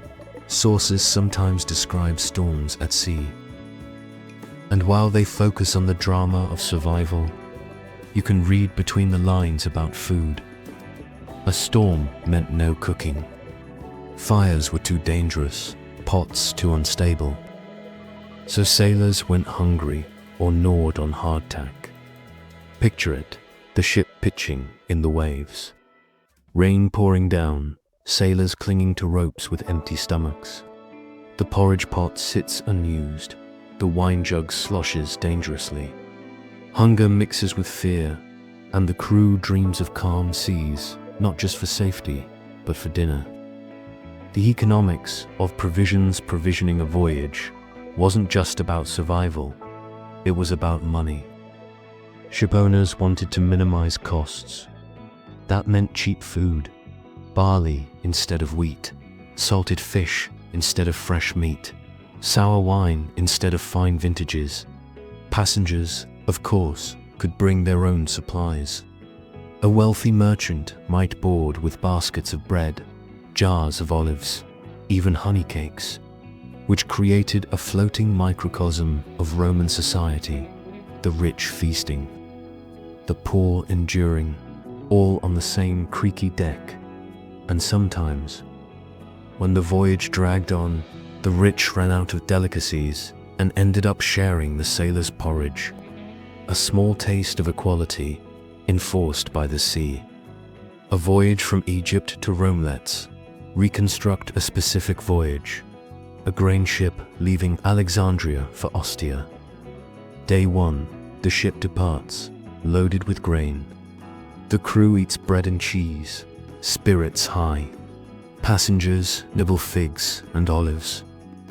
sources sometimes describe storms at sea. And while they focus on the drama of survival, you can read between the lines about food. A storm meant no cooking. Fires were too dangerous, pots too unstable. So sailors went hungry or gnawed on hardtack. Picture it, the ship pitching in the waves. Rain pouring down, sailors clinging to ropes with empty stomachs. The porridge pot sits unused, the wine jug sloshes dangerously. Hunger mixes with fear, and the crew dreams of calm seas, not just for safety, but for dinner. The economics of provisioning a voyage wasn't just about survival, it was about money. Shipowners wanted to minimize costs. That meant cheap food, barley instead of wheat, salted fish instead of fresh meat, sour wine instead of fine vintages. Passengers, of course, could bring their own supplies. A wealthy merchant might board with baskets of bread, jars of olives, even honey cakes, which created a floating microcosm of Roman society, the rich feasting, the poor enduring, all on the same creaky deck. And sometimes, when the voyage dragged on, the rich ran out of delicacies and ended up sharing the sailor's porridge, a small taste of equality enforced by the sea. A voyage from Egypt to Rome. Let's reconstruct a specific voyage. A grain ship leaving Alexandria for Ostia. Day 1, the ship departs, loaded with grain. The crew eats bread and cheese, spirits high. Passengers nibble figs and olives.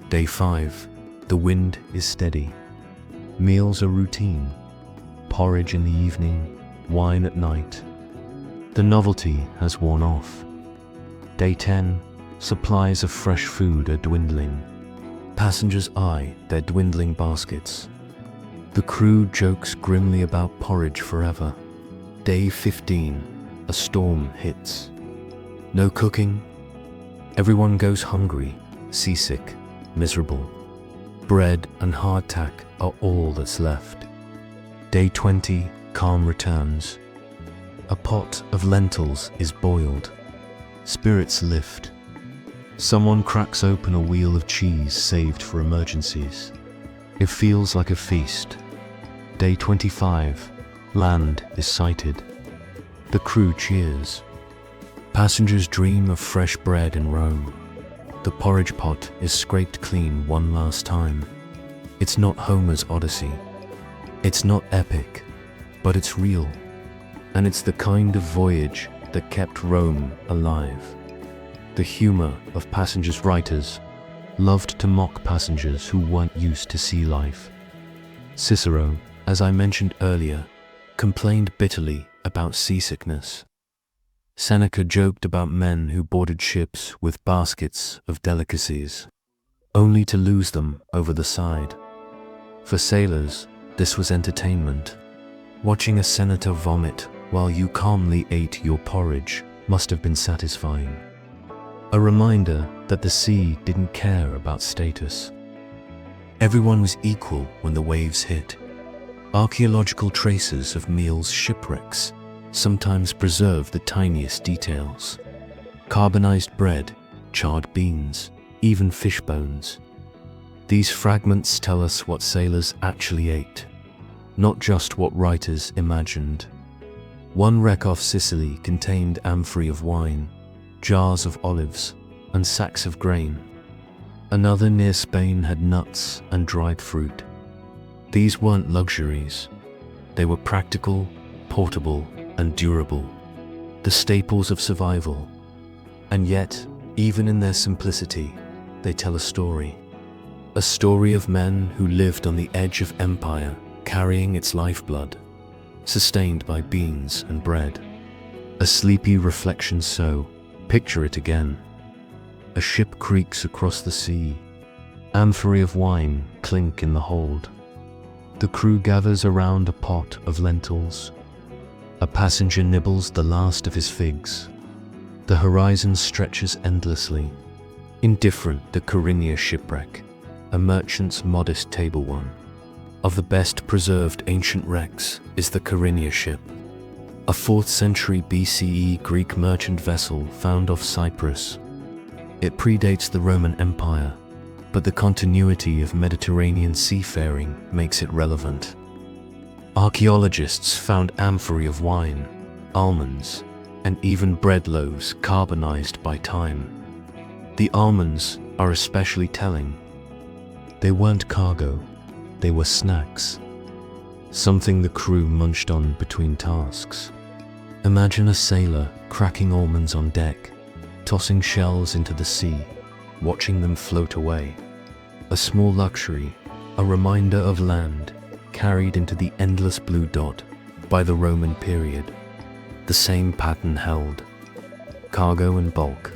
Day 5, the wind is steady. Meals are routine. Porridge in the evening, wine at night. The novelty has worn off. Day 10, supplies of fresh food are dwindling. Passengers eye their dwindling baskets. The crew jokes grimly about porridge forever. Day 15, a storm hits. No cooking. Everyone goes hungry, seasick, miserable. Bread and hardtack are all that's left. Day 20, calm returns. A pot of lentils is boiled. Spirits lift. Someone cracks open a wheel of cheese saved for emergencies. It feels like a feast. Day 25, land is sighted. The crew cheers. Passengers dream of fresh bread in Rome. The porridge pot is scraped clean one last time. It's not Homer's Odyssey. It's not epic, but it's real. And it's the kind of voyage that kept Rome alive. The humor of passengers' writers loved to mock passengers who weren't used to sea life. Cicero, as I mentioned earlier, complained bitterly about seasickness. Seneca joked about men who boarded ships with baskets of delicacies, only to lose them over the side. For sailors, this was entertainment. Watching a senator vomit while you calmly ate your porridge must have been satisfying. A reminder that the sea didn't care about status. Everyone was equal when the waves hit. Archaeological traces of Meal's shipwrecks sometimes preserve the tiniest details. Carbonized bread, charred beans, even fish bones. These fragments tell us what sailors actually ate, not just what writers imagined. One wreck off Sicily contained amphorae of wine, jars of olives, and sacks of grain. Another near Spain had nuts and dried fruit. These weren't luxuries. They were practical, portable, and durable, the staples of survival. And yet, even in their simplicity, they tell a story. A story of men who lived on the edge of empire, carrying its lifeblood, sustained by beans and bread. A sleepy reflection so, picture it again. A ship creaks across the sea. Amphorae of wine clink in the hold. The crew gathers around a pot of lentils. A passenger nibbles the last of his figs. The horizon stretches endlessly. Indifferent the Corinthia shipwreck, a merchant's modest table one. Of the best preserved ancient wrecks is the Corinthia ship, a 4th century BCE Greek merchant vessel found off Cyprus. It predates the Roman Empire, but the continuity of Mediterranean seafaring makes it relevant. Archaeologists found amphorae of wine, almonds, and even bread loaves carbonized by time. The almonds are especially telling. They weren't cargo, they were snacks. Something the crew munched on between tasks. Imagine a sailor cracking almonds on deck, tossing shells into the sea, watching them float away. A small luxury, a reminder of land, carried into the endless blue dot by the Roman period. The same pattern held. Cargo in bulk,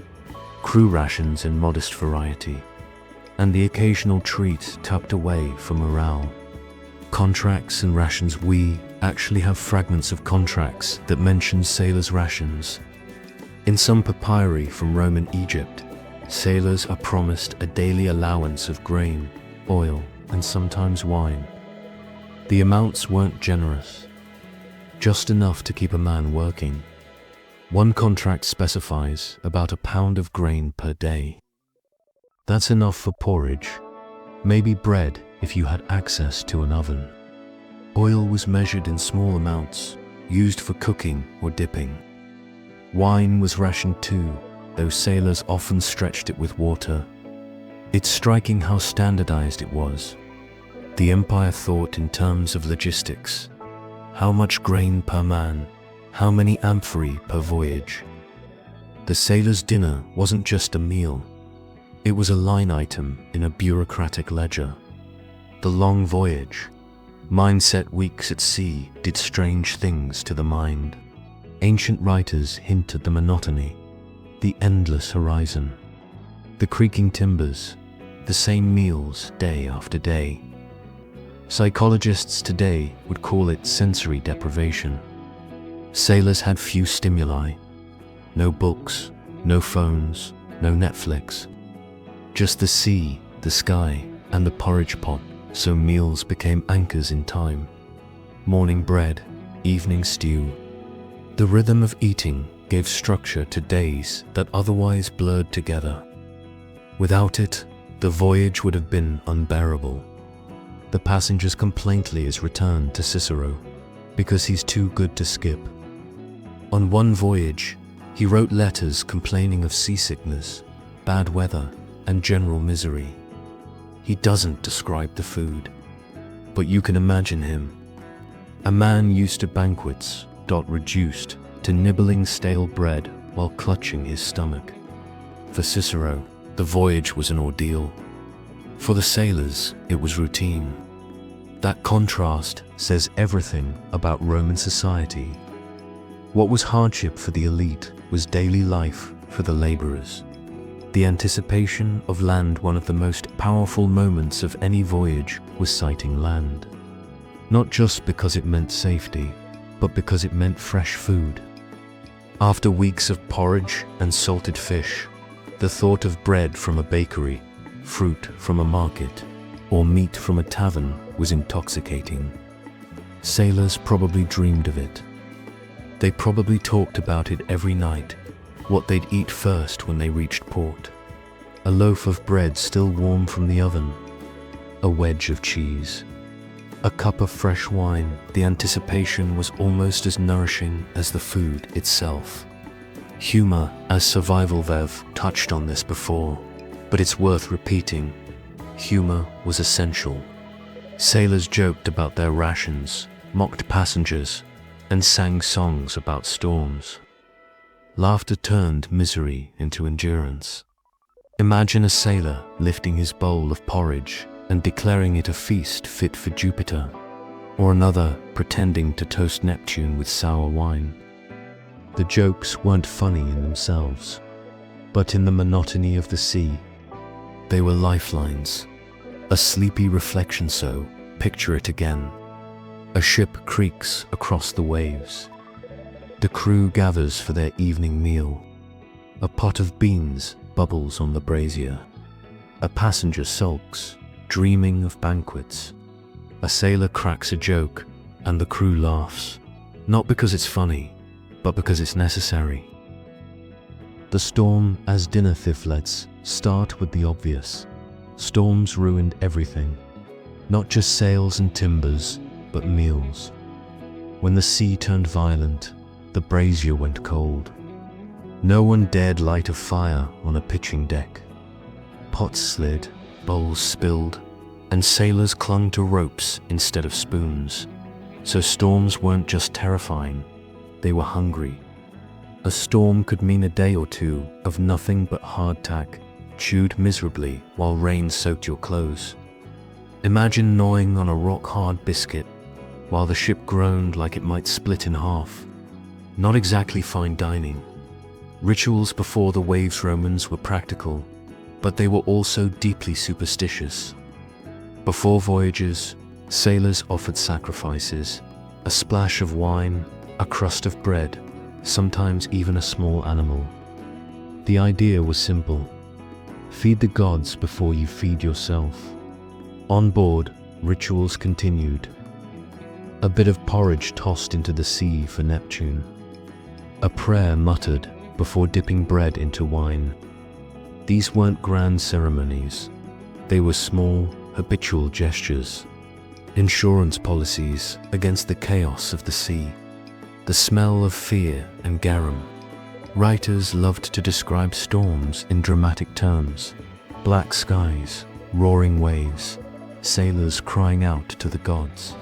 crew rations in modest variety, and the occasional treat tucked away for morale. Contracts and rations. We actually have fragments of contracts that mention sailors' rations. In some papyri from Roman Egypt, sailors are promised a daily allowance of grain, oil, and sometimes wine. The amounts weren't generous, just enough to keep a man working. One contract specifies about a pound of grain per day. That's enough for porridge, maybe bread if you had access to an oven. Oil was measured in small amounts, used for cooking or dipping. Wine was rationed too, though sailors often stretched it with water. It's striking how standardized it was. The empire thought in terms of logistics. How much grain per man? How many amphorae per voyage? The sailor's dinner wasn't just a meal. It was a line item in a bureaucratic ledger. The long voyage, mindset weeks at sea did strange things to the mind. Ancient writers hint at the monotony, the endless horizon, the creaking timbers, the same meals day after day. Psychologists today would call it sensory deprivation. Sailors had few stimuli. No books, no phones, no Netflix. Just the sea, the sky, and the porridge pot, so meals became anchors in time. Morning bread, evening stew. The rhythm of eating gave structure to days that otherwise blurred together. Without it, the voyage would have been unbearable. The passenger's complaintly is returned to Cicero because he's too good to skip. On one voyage, he wrote letters complaining of seasickness, bad weather, and general misery. He doesn't describe the food, but you can imagine him. A man used to banquets, reduced to nibbling stale bread while clutching his stomach. For Cicero, the voyage was an ordeal. For the sailors, it was routine. That contrast says everything about Roman society. What was hardship for the elite was daily life for the laborers. The anticipation of land, one of the most powerful moments of any voyage, was sighting land. Not just because it meant safety, but because it meant fresh food. After weeks of porridge and salted fish, the thought of bread from a bakery, fruit from a market, or meat from a tavern was intoxicating. Sailors probably dreamed of it. They probably talked about it every night, what they'd eat first when they reached port. A loaf of bread still warm from the oven, a wedge of cheese, a cup of fresh wine. The anticipation was almost as nourishing as the food itself. Humor as survival. Vev touched on this before, but it's worth repeating. Humor was essential. Sailors joked about their rations, mocked passengers, and sang songs about storms. Laughter turned misery into endurance. Imagine a sailor lifting his bowl of porridge and declaring it a feast fit for Jupiter, or another pretending to toast Neptune with sour wine. The jokes weren't funny in themselves, but in the monotony of the sea, they were lifelines. A sleepy reflection. So, picture it again. A ship creaks across the waves. The crew gathers for their evening meal. A pot of beans bubbles on the brazier. A passenger sulks, dreaming of banquets. A sailor cracks a joke, and the crew laughs, not because it's funny, but because it's necessary. The storm as dinner. Let's start with the obvious. Storms ruined everything, not just sails and timbers, but meals. When the sea turned violent, the brazier went cold. No one dared light a fire on a pitching deck. Pots slid, bowls spilled, and sailors clung to ropes instead of spoons. So storms weren't just terrifying, they were hungry. A storm could mean a day or two of nothing but hardtack, chewed miserably while rain soaked your clothes. Imagine gnawing on a rock-hard biscuit while the ship groaned like it might split in half. Not exactly fine dining. Rituals before the waves. Romans were practical, but they were also deeply superstitious. Before voyages, sailors offered sacrifices, a splash of wine, a crust of bread, sometimes even a small animal. The idea was simple. Feed the gods before you feed yourself. On board, rituals continued. A bit of porridge tossed into the sea for Neptune. A prayer muttered before dipping bread into wine. These weren't grand ceremonies. They were small, habitual gestures. Insurance policies against the chaos of the sea. The smell of fear and garum. Writers loved to describe storms in dramatic terms. Black skies, roaring waves, sailors crying out to the gods.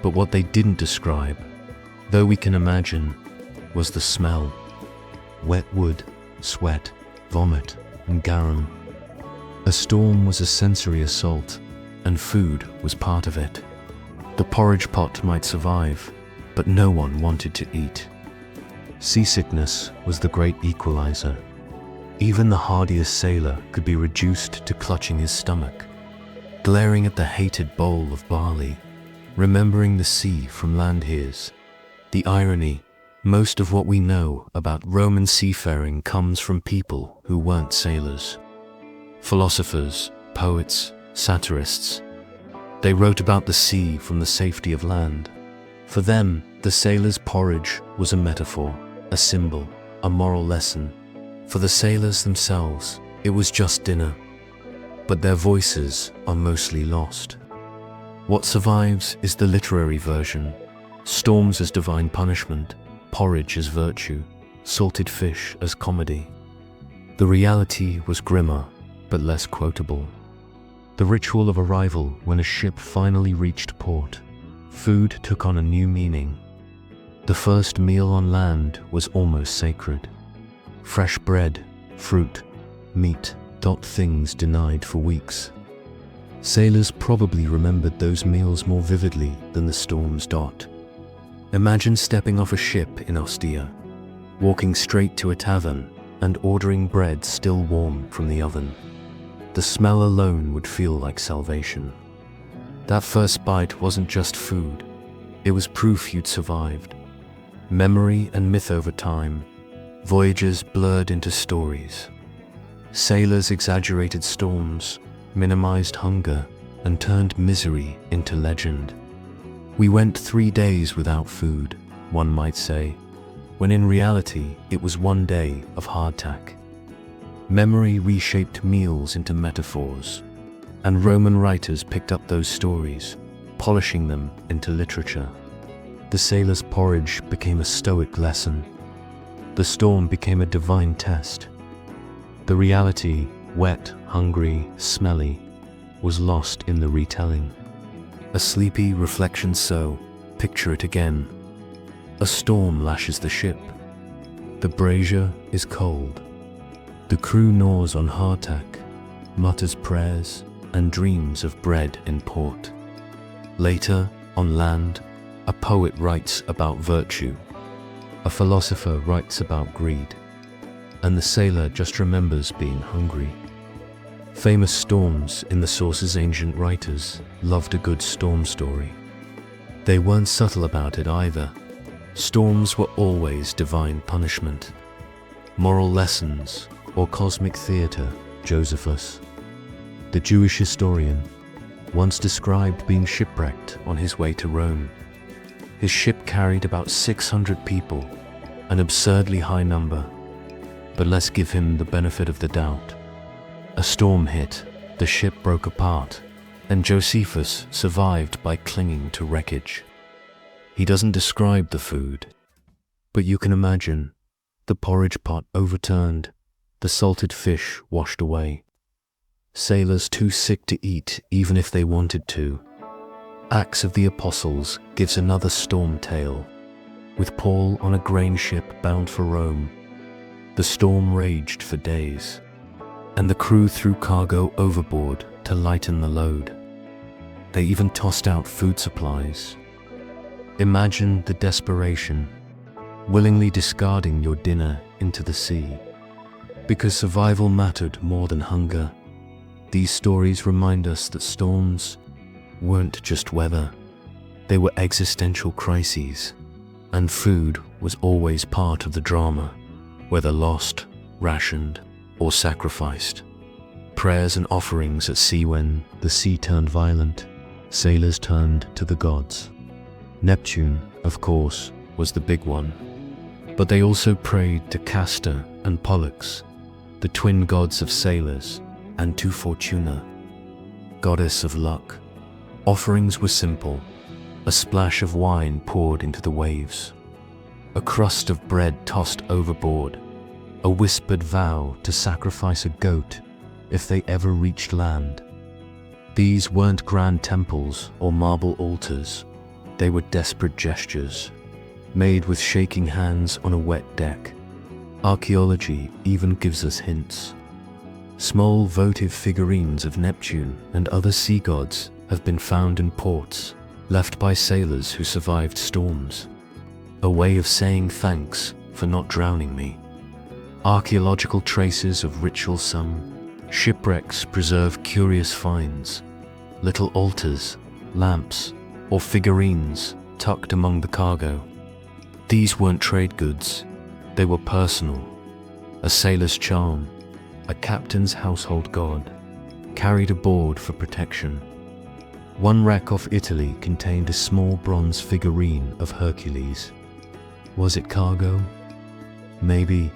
But what they didn't describe, though we can imagine, was the smell. Wet wood, sweat, vomit, and garum. A storm was a sensory assault, and food was part of it. The porridge pot might survive, but no one wanted to eat. Seasickness was the great equalizer. Even the hardiest sailor could be reduced to clutching his stomach, glaring at the hated bowl of barley, remembering the sea from land. Here's the irony. Most of what we know about Roman seafaring comes from people who weren't sailors. Philosophers, poets, satirists. They wrote about the sea from the safety of land. For them, the sailor's porridge was a metaphor, a symbol, a moral lesson. For the sailors themselves, it was just dinner. But their voices are mostly lost. What survives is the literary version. Storms as divine punishment, porridge as virtue, salted fish as comedy. The reality was grimmer, but less quotable. The ritual of arrival when a ship finally reached port. Food took on a new meaning. The first meal on land was almost sacred. Fresh bread, fruit, meat, things denied for weeks. Sailors probably remembered those meals more vividly than the storms. Imagine stepping off a ship in Ostia, walking straight to a tavern and ordering bread still warm from the oven. The smell alone would feel like salvation. That first bite wasn't just food, it was proof you'd survived. Memory and myth over time, voyages blurred into stories. Sailors exaggerated storms, minimized hunger, and turned misery into legend. We went 3 days without food, one might say, when in reality it was 1 day of hardtack. Memory reshaped meals into metaphors, and Roman writers picked up those stories, polishing them into literature. The sailor's porridge became a stoic lesson. The storm became a divine test. The reality, wet, hungry, smelly, was lost in the retelling. A sleepy reflection so, picture it again. A storm lashes the ship. The brazier is cold. The crew gnaws on hardtack, mutters prayers, and dreams of bread in port. Later, on land, a poet writes about virtue. A philosopher writes about greed. And the sailor just remembers being hungry. Famous storms in the source's ancient writers loved a good storm story. They weren't subtle about it either. Storms were always divine punishment, moral lessons, or cosmic theater. Josephus, the Jewish historian, once described being shipwrecked on his way to Rome. His ship carried about 600 people, an absurdly high number. But let's give him the benefit of the doubt. A storm hit, the ship broke apart, and Josephus survived by clinging to wreckage. He doesn't describe the food, but you can imagine the porridge pot overturned, the salted fish washed away. Sailors too sick to eat even if they wanted to. Acts of the Apostles gives another storm tale, with Paul on a grain ship bound for Rome. The storm raged for days, and the crew threw cargo overboard to lighten the load. They even tossed out food supplies. Imagine the desperation, willingly discarding your dinner into the sea. Because survival mattered more than hunger, these stories remind us that storms weren't just weather. They were existential crises, and food was always part of the drama. Whether lost, rationed, or sacrificed. Prayers and offerings at sea. When the sea turned violent, sailors turned to the gods. Neptune, of course, was the big one. But they also prayed to Castor and Pollux, the twin gods of sailors, and to Fortuna, goddess of luck. Offerings were simple, a splash of wine poured into the waves, a crust of bread tossed overboard, a whispered vow to sacrifice a goat if they ever reached land. These weren't grand temples or marble altars. They were desperate gestures, made with shaking hands on a wet deck. Archaeology even gives us hints. Small votive figurines of Neptune and other sea gods have been found in ports, left by sailors who survived storms. A way of saying thanks for not drowning me. Archaeological traces of ritual. Some shipwrecks preserve curious finds, little altars, lamps, or figurines tucked among the cargo. These weren't trade goods, they were personal. A sailor's charm, a captain's household god, carried aboard for protection. One wreck off Italy contained a small bronze figurine of Hercules. Was it cargo? Maybe,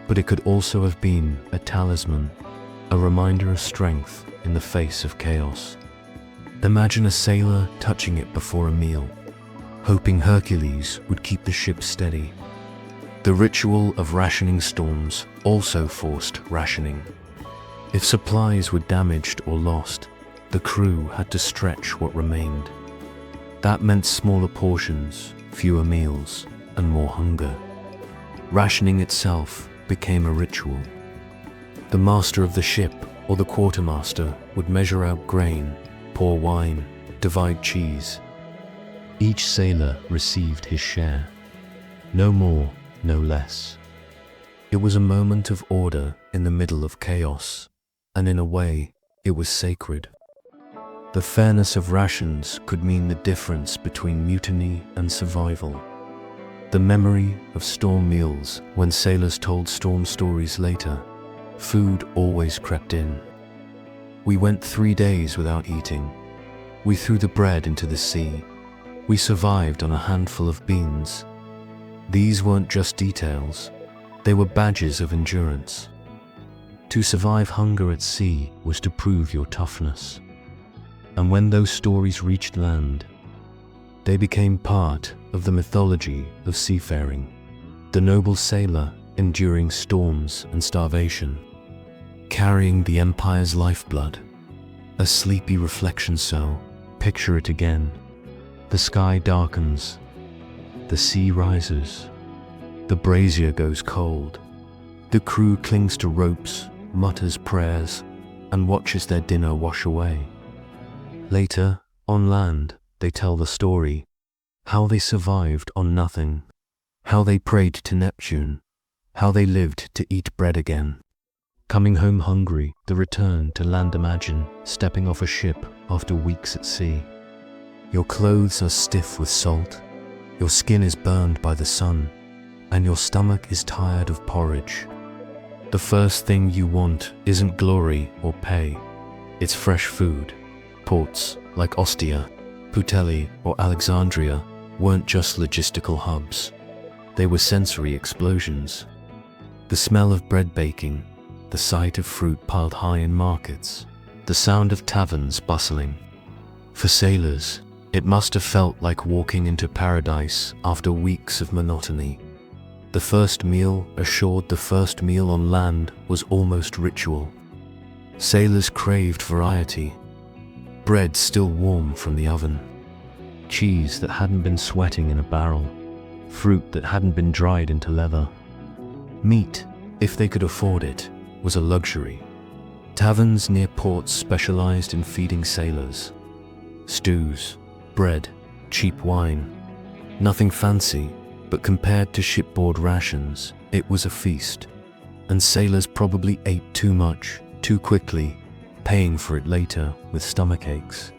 but it could also have been a talisman, a reminder of strength in the face of chaos. Imagine a sailor touching it before a meal, hoping Hercules would keep the ship steady. The ritual of rationing storms also forced rationing. If supplies were damaged or lost, the crew had to stretch what remained. That meant smaller portions, fewer meals, and more hunger. Rationing itself became a ritual. The master of the ship or the quartermaster would measure out grain, pour wine, divide cheese. Each sailor received his share. No more, no less. It was a moment of order in the middle of chaos, and in a way, it was sacred. The fairness of rations could mean the difference between mutiny and survival. The memory of storm meals when sailors told storm stories later, food always crept in. We went 3 days without eating. We threw the bread into the sea. We survived on a handful of beans. These weren't just details, they were badges of endurance. To survive hunger at sea was to prove your toughness. And when those stories reached land, they became part of the mythology of seafaring, the noble sailor enduring storms and starvation, carrying the empire's lifeblood. A sleepy reflection so, picture it again. The sky darkens, the sea rises, the brazier goes cold. The crew clings to ropes, mutters prayers, and watches their dinner wash away. Later, on land, they tell the story, how they survived on nothing, how they prayed to Neptune, how they lived to eat bread again. Coming home hungry, the return to land. Imagine stepping off a ship after weeks at sea. Your clothes are stiff with salt, your skin is burned by the sun, and your stomach is tired of porridge. The first thing you want isn't glory or pay, it's fresh food. Ports like Ostia, Puteoli, or Alexandria weren't just logistical hubs. They were sensory explosions. The smell of bread baking, the sight of fruit piled high in markets, the sound of taverns bustling. For sailors, it must have felt like walking into paradise after weeks of monotony. The first meal assured the first meal on land was almost ritual. Sailors craved variety. Bread still warm from the oven, cheese that hadn't been sweating in a barrel, fruit that hadn't been dried into leather. Meat, if they could afford it, was a luxury. Taverns near ports specialized in feeding sailors. Stews, bread, cheap wine. Nothing fancy, but compared to shipboard rations, it was a feast. And sailors probably ate too much, too quickly, paying for it later with stomach aches.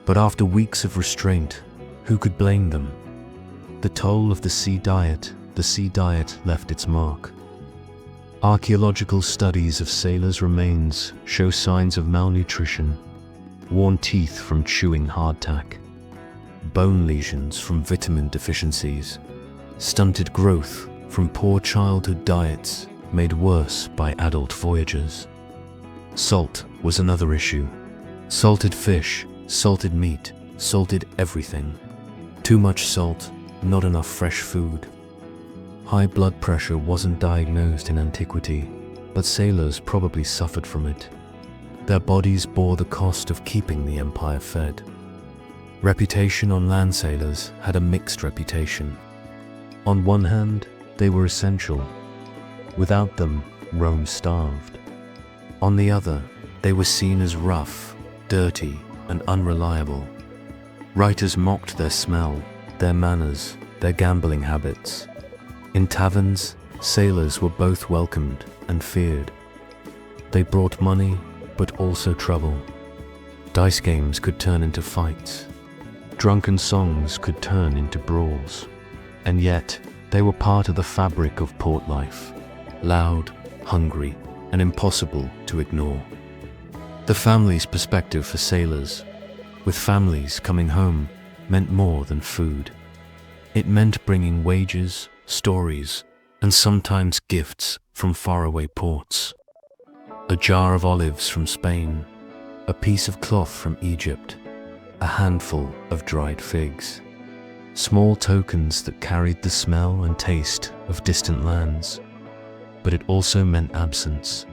But after weeks of restraint, who could blame them? The toll of the sea diet left its mark. Archaeological studies of sailors' remains show signs of malnutrition, worn teeth from chewing hardtack, bone lesions from vitamin deficiencies, stunted growth from poor childhood diets made worse by adult voyagers. Salt was another issue. Salted fish, salted meat, salted everything. Too much salt, not enough fresh food. High blood pressure wasn't diagnosed in antiquity, but sailors probably suffered from it. Their bodies bore the cost of keeping the empire fed. Reputation on land sailors had a mixed reputation. On one hand, they were essential. Without them, Rome starved. On the other, they were seen as rough, dirty, and unreliable. Writers mocked their smell, their manners, their gambling habits. In taverns, sailors were both welcomed and feared. They brought money, but also trouble. Dice games could turn into fights. Drunken songs could turn into brawls. And yet, they were part of the fabric of port life, loud, hungry, and impossible to ignore. The family's perspective for sailors, with families coming home, meant more than food. It meant bringing wages, stories, and sometimes gifts from faraway ports. A jar of olives from Spain, a piece of cloth from Egypt, a handful of dried figs. Small tokens that carried the smell and taste of distant lands. But it also meant absence.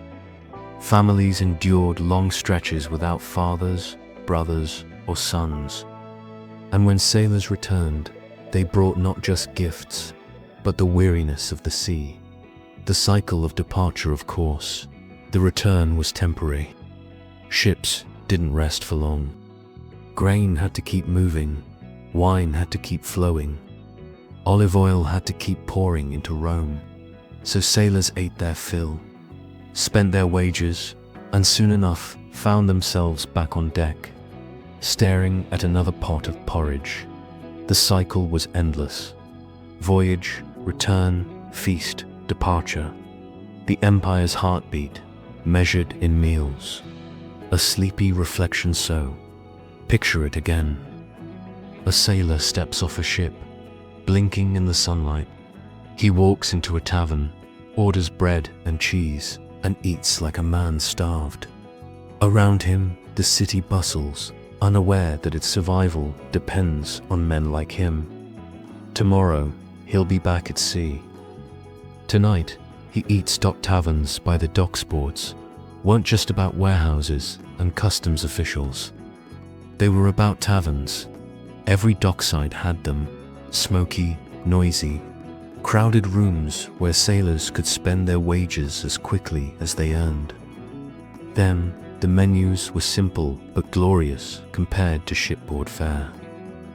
Families endured long stretches without fathers, brothers, or sons. And when sailors returned, they brought not just gifts, but the weariness of the sea. The cycle of departure, of course. The return was temporary. Ships didn't rest for long. Grain had to keep moving. Wine had to keep flowing. Olive oil had to keep pouring into Rome. So sailors ate their fill, spent their wages, and soon enough found themselves back on deck, staring at another pot of porridge. The cycle was endless. Voyage, return, feast, departure. The empire's heartbeat, measured in meals. A sleepy reflection so. Picture it again. A sailor steps off a ship, blinking in the sunlight. He walks into a tavern, orders bread and cheese, and eats like a man starved. Around him, the city bustles, unaware that its survival depends on men like him. Tomorrow, he'll be back at sea. Tonight, he eats dock taverns by the dock sports weren't just about warehouses and customs officials. They were about taverns. Every dockside had them, smoky, noisy, crowded rooms where sailors could spend their wages as quickly as they earned. Then, the menus were simple but glorious compared to shipboard fare.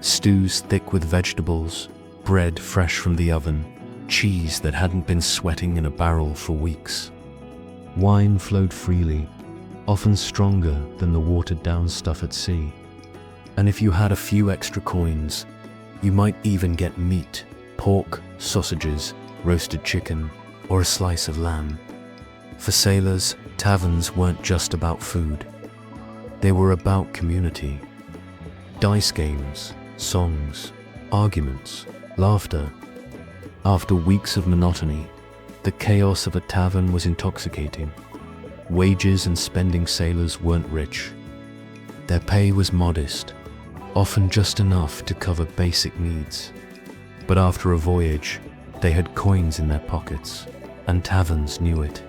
Stews thick with vegetables, bread fresh from the oven, cheese that hadn't been sweating in a barrel for weeks. Wine flowed freely, often stronger than the watered-down stuff at sea. And if you had a few extra coins, you might even get meat, pork, sausages, roasted chicken, or a slice of lamb. For sailors, taverns weren't just about food. They were about community. Dice games, songs, arguments, laughter. After weeks of monotony, the chaos of a tavern was intoxicating. Wages and spending sailors weren't rich. Their pay was modest, often just enough to cover basic needs. But after a voyage, they had coins in their pockets, and taverns knew it.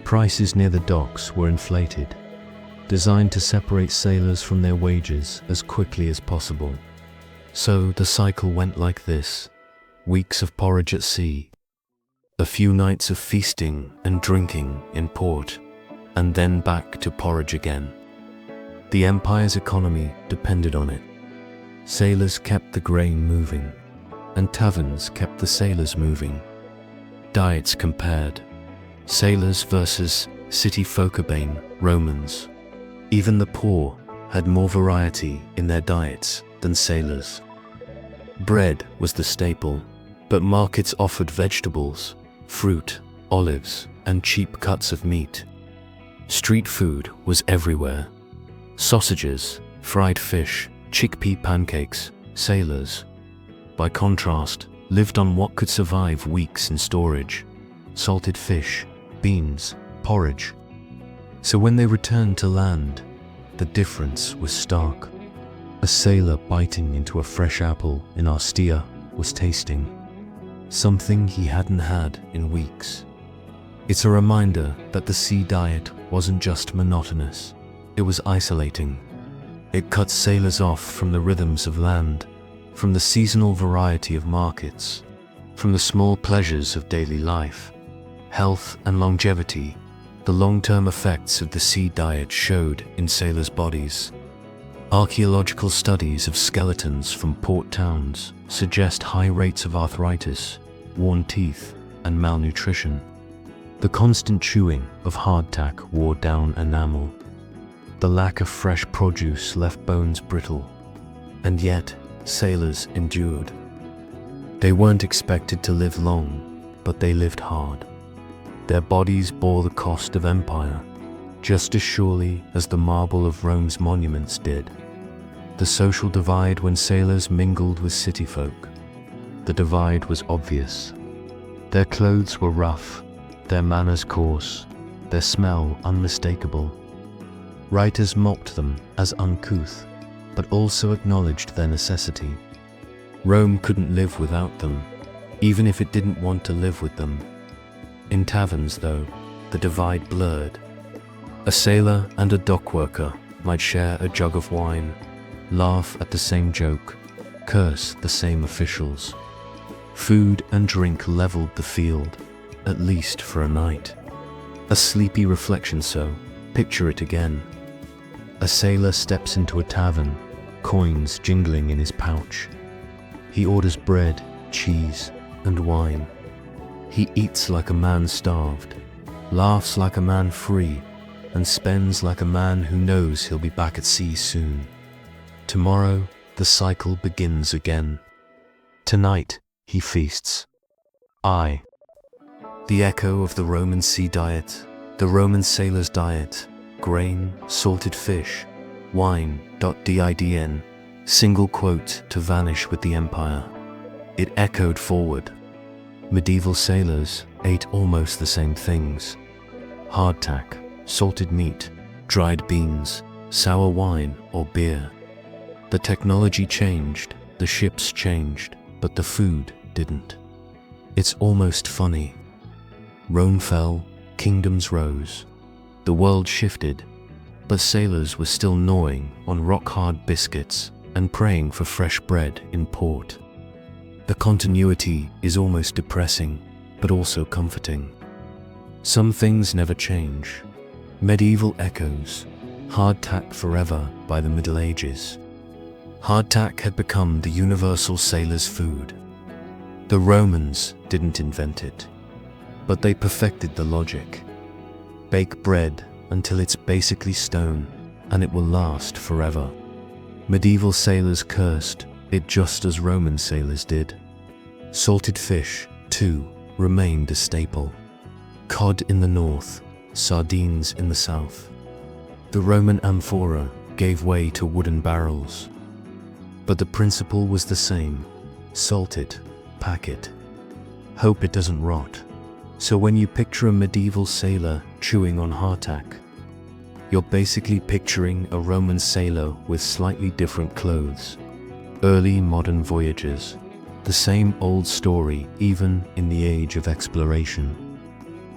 Prices near the docks were inflated, designed to separate sailors from their wages as quickly as possible. So the cycle went like this: weeks of porridge at sea, a few nights of feasting and drinking in port, and then back to porridge again. The empire's economy depended on it. Sailors kept the grain moving, and taverns kept the sailors moving. Diets compared. Sailors versus city folk urbane Romans. Even the poor had more variety in their diets than sailors. Bread was the staple, but markets offered vegetables, fruit, olives, and cheap cuts of meat. Street food was everywhere. Sausages, fried fish, chickpea pancakes. Sailors, by contrast, lived on what could survive weeks in storage: salted fish, beans, porridge. So when they returned to land, the difference was stark. A sailor biting into a fresh apple in Ostia was tasting something he hadn't had in weeks. It's a reminder that the sea diet wasn't just monotonous, it was isolating. It cut sailors off from the rhythms of land, from the seasonal variety of markets, from the small pleasures of daily life. Health and longevity, the long-term effects of the sea diet showed in sailors' bodies. Archaeological studies of skeletons from port towns suggest high rates of arthritis, worn teeth, and malnutrition. The constant chewing of hardtack wore down enamel. The lack of fresh produce left bones brittle. And yet, sailors endured. They weren't expected to live long, but they lived hard. Their bodies bore the cost of empire, just as surely as the marble of Rome's monuments did. The social divide when sailors mingled with city folk. The divide was obvious. Their clothes were rough, their manners coarse, their smell unmistakable. Writers mocked them as uncouth, but also acknowledged their necessity. Rome couldn't live without them, even if it didn't want to live with them. In taverns, though, the divide blurred. A sailor and a dock worker might share a jug of wine, laugh at the same joke, curse the same officials. Food and drink leveled the field, at least for a night. A sleepy reflection, so picture it again. A sailor steps into a tavern, coins jingling in his pouch. He orders bread, cheese, and wine. He eats like a man starved, laughs like a man free, and spends like a man who knows he'll be back at sea soon. Tomorrow, the cycle begins again. Tonight, he feasts. The echo of the Roman sea diet, the Roman sailor's diet, grain, salted fish, wine, didn, single quote to vanish with the empire. It echoed forward. Medieval sailors ate almost the same things. Hardtack, salted meat, dried beans, sour wine or beer. The technology changed, the ships changed, but the food didn't. It's almost funny. Rome fell, kingdoms rose. The world shifted, but sailors were still gnawing on rock-hard biscuits and praying for fresh bread in port. The continuity is almost depressing, but also comforting. Some things never change. Medieval echoes, hardtack forever by the Middle Ages. Hardtack had become the universal sailor's food. The Romans didn't invent it, but they perfected the logic. Bake bread until it's basically stone, and it will last forever. Medieval sailors cursed it just as Roman sailors did. Salted fish, too, remained a staple. Cod in the north, sardines in the south. The Roman amphora gave way to wooden barrels. But the principle was the same. Salt it, pack it. Hope it doesn't rot. So when you picture a medieval sailor chewing on hardtack, you're basically picturing a Roman sailor with slightly different clothes. Early modern voyages, the same old story even in the age of exploration.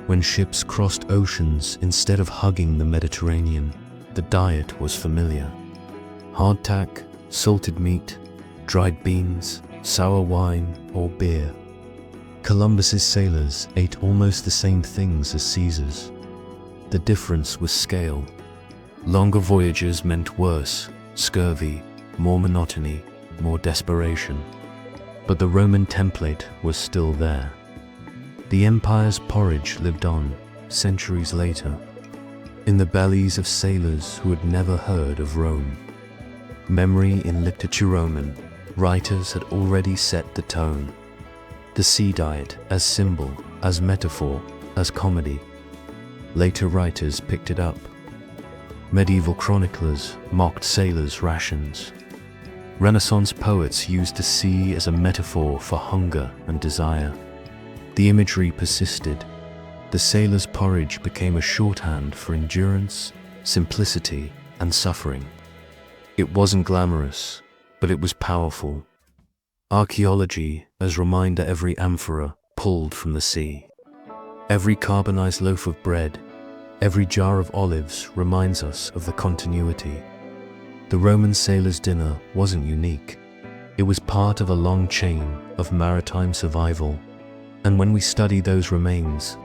When ships crossed oceans instead of hugging the Mediterranean, the diet was familiar. Hardtack, salted meat, dried beans, sour wine or beer. Columbus's sailors ate almost the same things as Caesar's. The difference was scale. Longer voyages meant worse, scurvy, more monotony, more desperation. But the Roman template was still there. The empire's porridge lived on, centuries later, in the bellies of sailors who had never heard of Rome. Memory in literature Roman, writers had already set the tone. The sea diet as symbol, as metaphor, as comedy. Later writers picked it up. Medieval chroniclers mocked sailors' rations. Renaissance poets used the sea as a metaphor for hunger and desire. The imagery persisted. The sailor's porridge became a shorthand for endurance, simplicity, and suffering. It wasn't glamorous, but it was powerful. Archaeology as reminder every amphora pulled from the sea. Every carbonized loaf of bread, every jar of olives reminds us of the continuity. The Roman sailor's dinner wasn't unique. It was part of a long chain of maritime survival. And when we study those remains,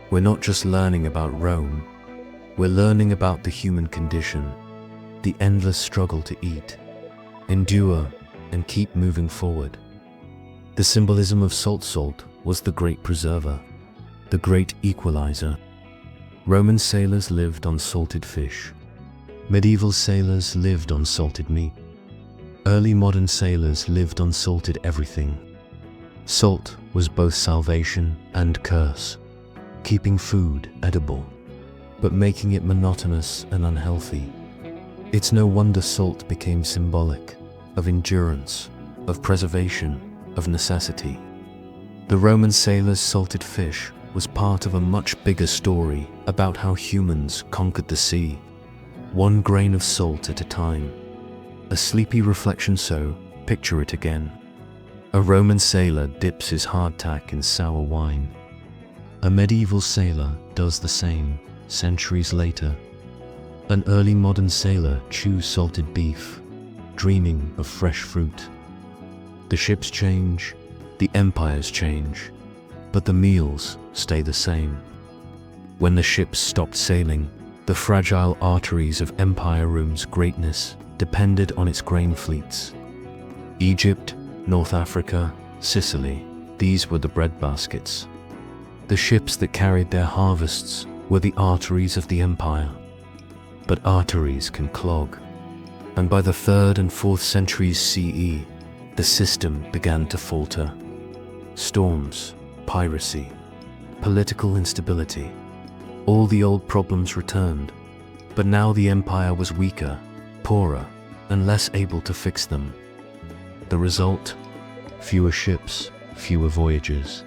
we're not just learning about Rome, we're learning about the human condition, the endless struggle to eat, endure, and keep moving forward. The symbolism of salt was the great preserver, the great equalizer. Roman sailors lived on salted fish. Medieval sailors lived on salted meat. Early modern sailors lived on salted everything. Salt was both salvation and curse, keeping food edible, but making it monotonous and unhealthy. It's no wonder salt became symbolic of endurance, of preservation, of necessity. The Roman sailors' salted fish was part of a much bigger story about how humans conquered the sea, one grain of salt at a time. A sleepy reflection, so picture it again. A Roman sailor dips his hardtack in sour wine. A medieval sailor does the same centuries later. An early modern sailor chews salted beef, dreaming of fresh fruit. The ships change, the empires change, but the meals stay the same. When the ships stopped sailing, the fragile arteries of Empire Rome's greatness depended on its grain fleets. Egypt, North Africa, Sicily, these were the breadbaskets. The ships that carried their harvests were the arteries of the empire. But arteries can clog, and by the 3rd and 4th centuries CE, the system began to falter. Storms, piracy, political instability, all the old problems returned, but now the empire was weaker, poorer, and less able to fix them. The result? Fewer ships, fewer voyages,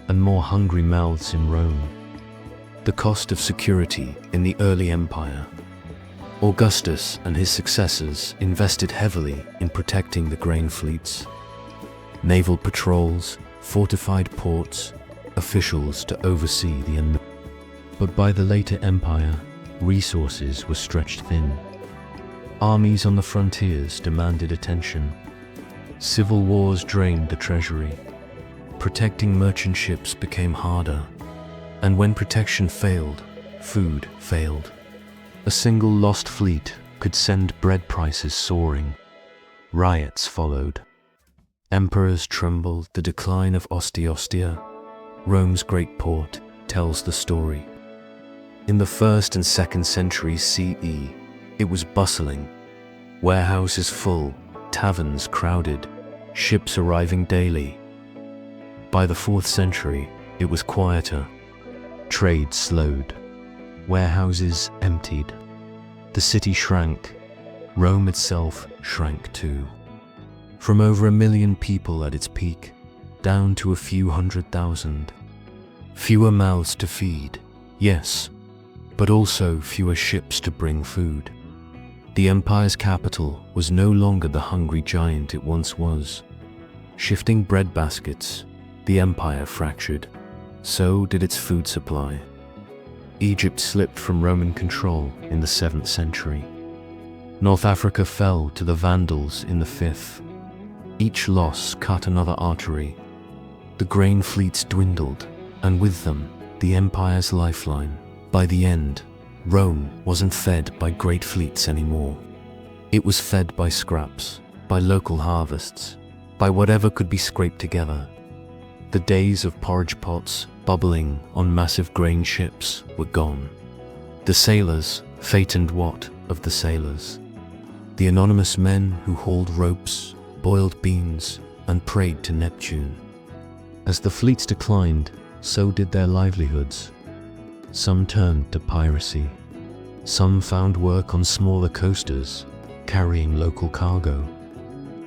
and more hungry mouths in Rome. The cost of security in the early empire. Augustus and his successors invested heavily in protecting the grain fleets. Naval patrols, fortified ports, officials to oversee the enemy. But by the later empire, resources were stretched thin. Armies on the frontiers demanded attention. Civil wars drained the treasury. Protecting merchant ships became harder. And when protection failed, food failed. A single lost fleet could send bread prices soaring. Riots followed. Emperors trembled. The decline of Ostia, Rome's great port, tells the story. In the 1st and 2nd centuries CE, it was bustling. Warehouses full, taverns crowded, ships arriving daily. By the 4th century, it was quieter. Trade slowed. Warehouses emptied. The city shrank. Rome itself shrank too. From over 1 million people at its peak, down to a few 100,000. Fewer mouths to feed, yes, but also fewer ships to bring food. The empire's capital was no longer the hungry giant it once was. Shifting bread baskets, the empire fractured. So did its food supply. Egypt slipped from Roman control in the 7th century. North Africa fell to the Vandals in the 5th. Each loss cut another artery. The grain fleets dwindled, and with them, the empire's lifeline. By the end, Rome wasn't fed by great fleets anymore. It was fed by scraps, by local harvests, by whatever could be scraped together. The days of porridge pots bubbling on massive grain ships were gone. The sailors, fate and what of the sailors? The anonymous men who hauled ropes, boiled beans, and prayed to Neptune. As the fleets declined, so did their livelihoods. Some turned to piracy. Some found work on smaller coasters, carrying local cargo.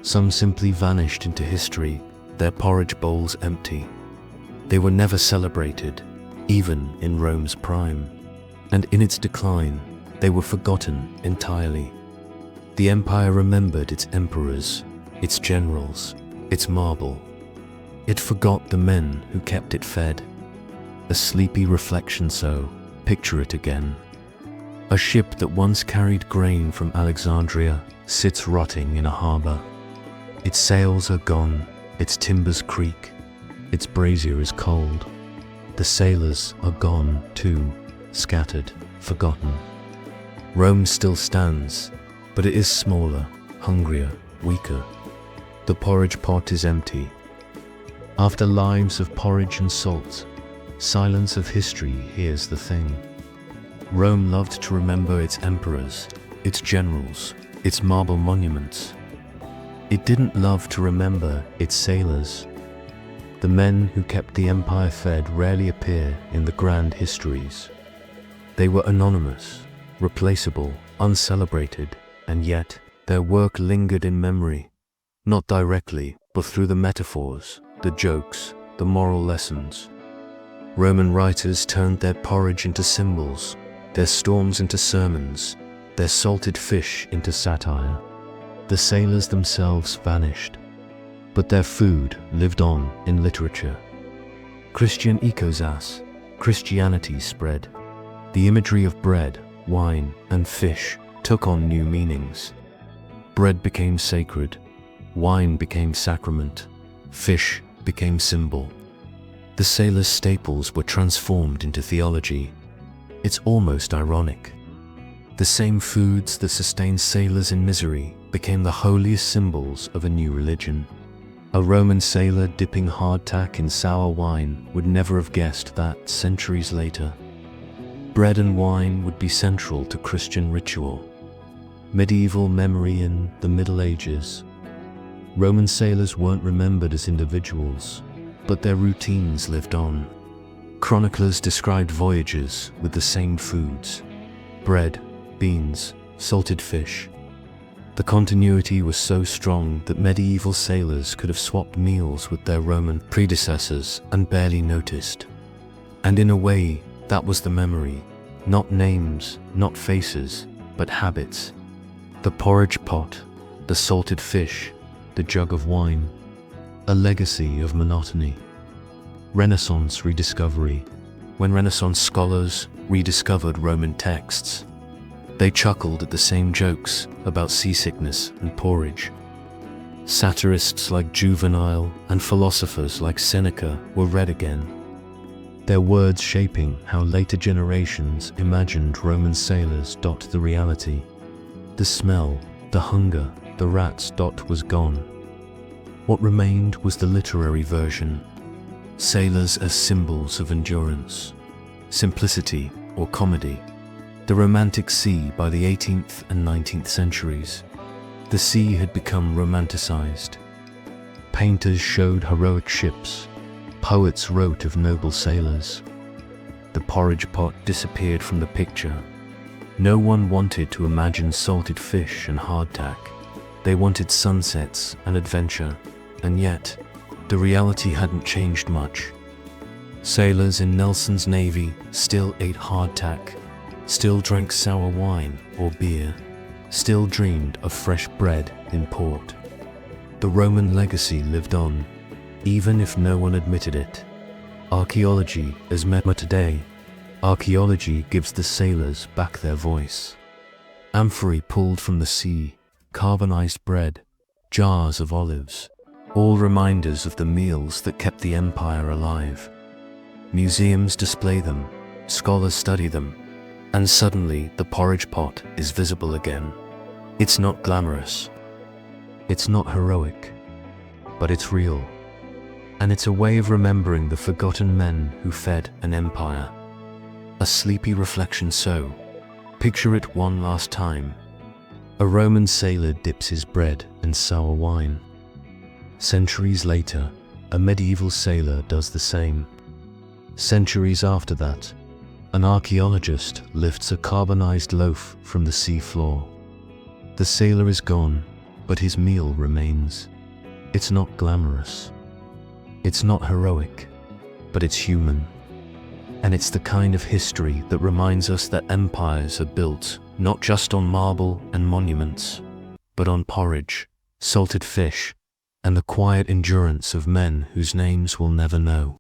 Some simply vanished into history, their porridge bowls empty. They were never celebrated, even in Rome's prime. And in its decline, they were forgotten entirely. The empire remembered its emperors, its generals, its marble. It forgot the men who kept it fed. A sleepy reflection, so picture it again. A ship that once carried grain from Alexandria sits rotting in a harbor. Its sails are gone, its timbers creak, its brazier is cold. The sailors are gone too, scattered, forgotten. Rome still stands, but it is smaller, hungrier, weaker. The porridge pot is empty. After lives of porridge and salt, silence of history hears the thing. Rome loved to remember its emperors, its generals, its marble monuments. It didn't love to remember its sailors. The men who kept the empire fed rarely appear in the grand histories. They were anonymous, replaceable, uncelebrated, and yet their work lingered in memory, not directly, but through the metaphors, the jokes, the moral lessons. Roman writers turned their porridge into symbols, their storms into sermons, their salted fish into satire. The sailors themselves vanished, but their food lived on in literature. Christian ecosas, Christianity spread. The imagery of bread, wine, and fish took on new meanings. Bread became sacred, wine became sacrament, fish became symbol. The sailors' staples were transformed into theology. It's almost ironic. The same foods that sustained sailors in misery became the holiest symbols of a new religion. A Roman sailor dipping hardtack in sour wine would never have guessed that, centuries later, bread and wine would be central to Christian ritual. Medieval memory in the Middle Ages. Roman sailors weren't remembered as individuals, but their routines lived on. Chroniclers described voyages with the same foods: bread, beans, salted fish. The continuity was so strong that medieval sailors could have swapped meals with their Roman predecessors and barely noticed. And in a way, that was the memory. Not names, not faces, but habits. The porridge pot, the salted fish, the jug of wine. A legacy of monotony. Renaissance rediscovery. When Renaissance scholars rediscovered Roman texts, they chuckled at the same jokes about seasickness and porridge. Satirists like Juvenal and philosophers like Seneca were read again, their words shaping how later generations imagined Roman sailors. The reality, the smell, the hunger, the rats. Was gone. What remained was the literary version. Sailors as symbols of endurance, simplicity, or comedy. The romantic sea by the 18th and 19th centuries. The sea had become romanticized. Painters showed heroic ships. Poets wrote of noble sailors. The porridge pot disappeared from the picture. No one wanted to imagine salted fish and hardtack. They wanted sunsets and adventure, and yet, the reality hadn't changed much. Sailors in Nelson's navy still ate hardtack, still drank sour wine or beer, still dreamed of fresh bread in port. The Roman legacy lived on, even if no one admitted it. Archaeology is meta today. Archaeology gives the sailors back their voice. Amphorae pulled from the sea, carbonized bread, jars of olives, all reminders of the meals that kept the empire alive. Museums display them, scholars study them, and suddenly the porridge pot is visible again. It's not glamorous, it's not heroic, but it's real. And it's a way of remembering the forgotten men who fed an empire. A sleepy reflection so. Picture it one last time. A Roman sailor dips his bread in sour wine. Centuries later, a medieval sailor does the same. Centuries after that, an archaeologist lifts a carbonized loaf from the sea floor. The sailor is gone, but his meal remains. It's not glamorous. It's not heroic, but it's human. And it's the kind of history that reminds us that empires are built not just on marble and monuments, but on porridge, salted fish, and the quiet endurance of men whose names we'll never know.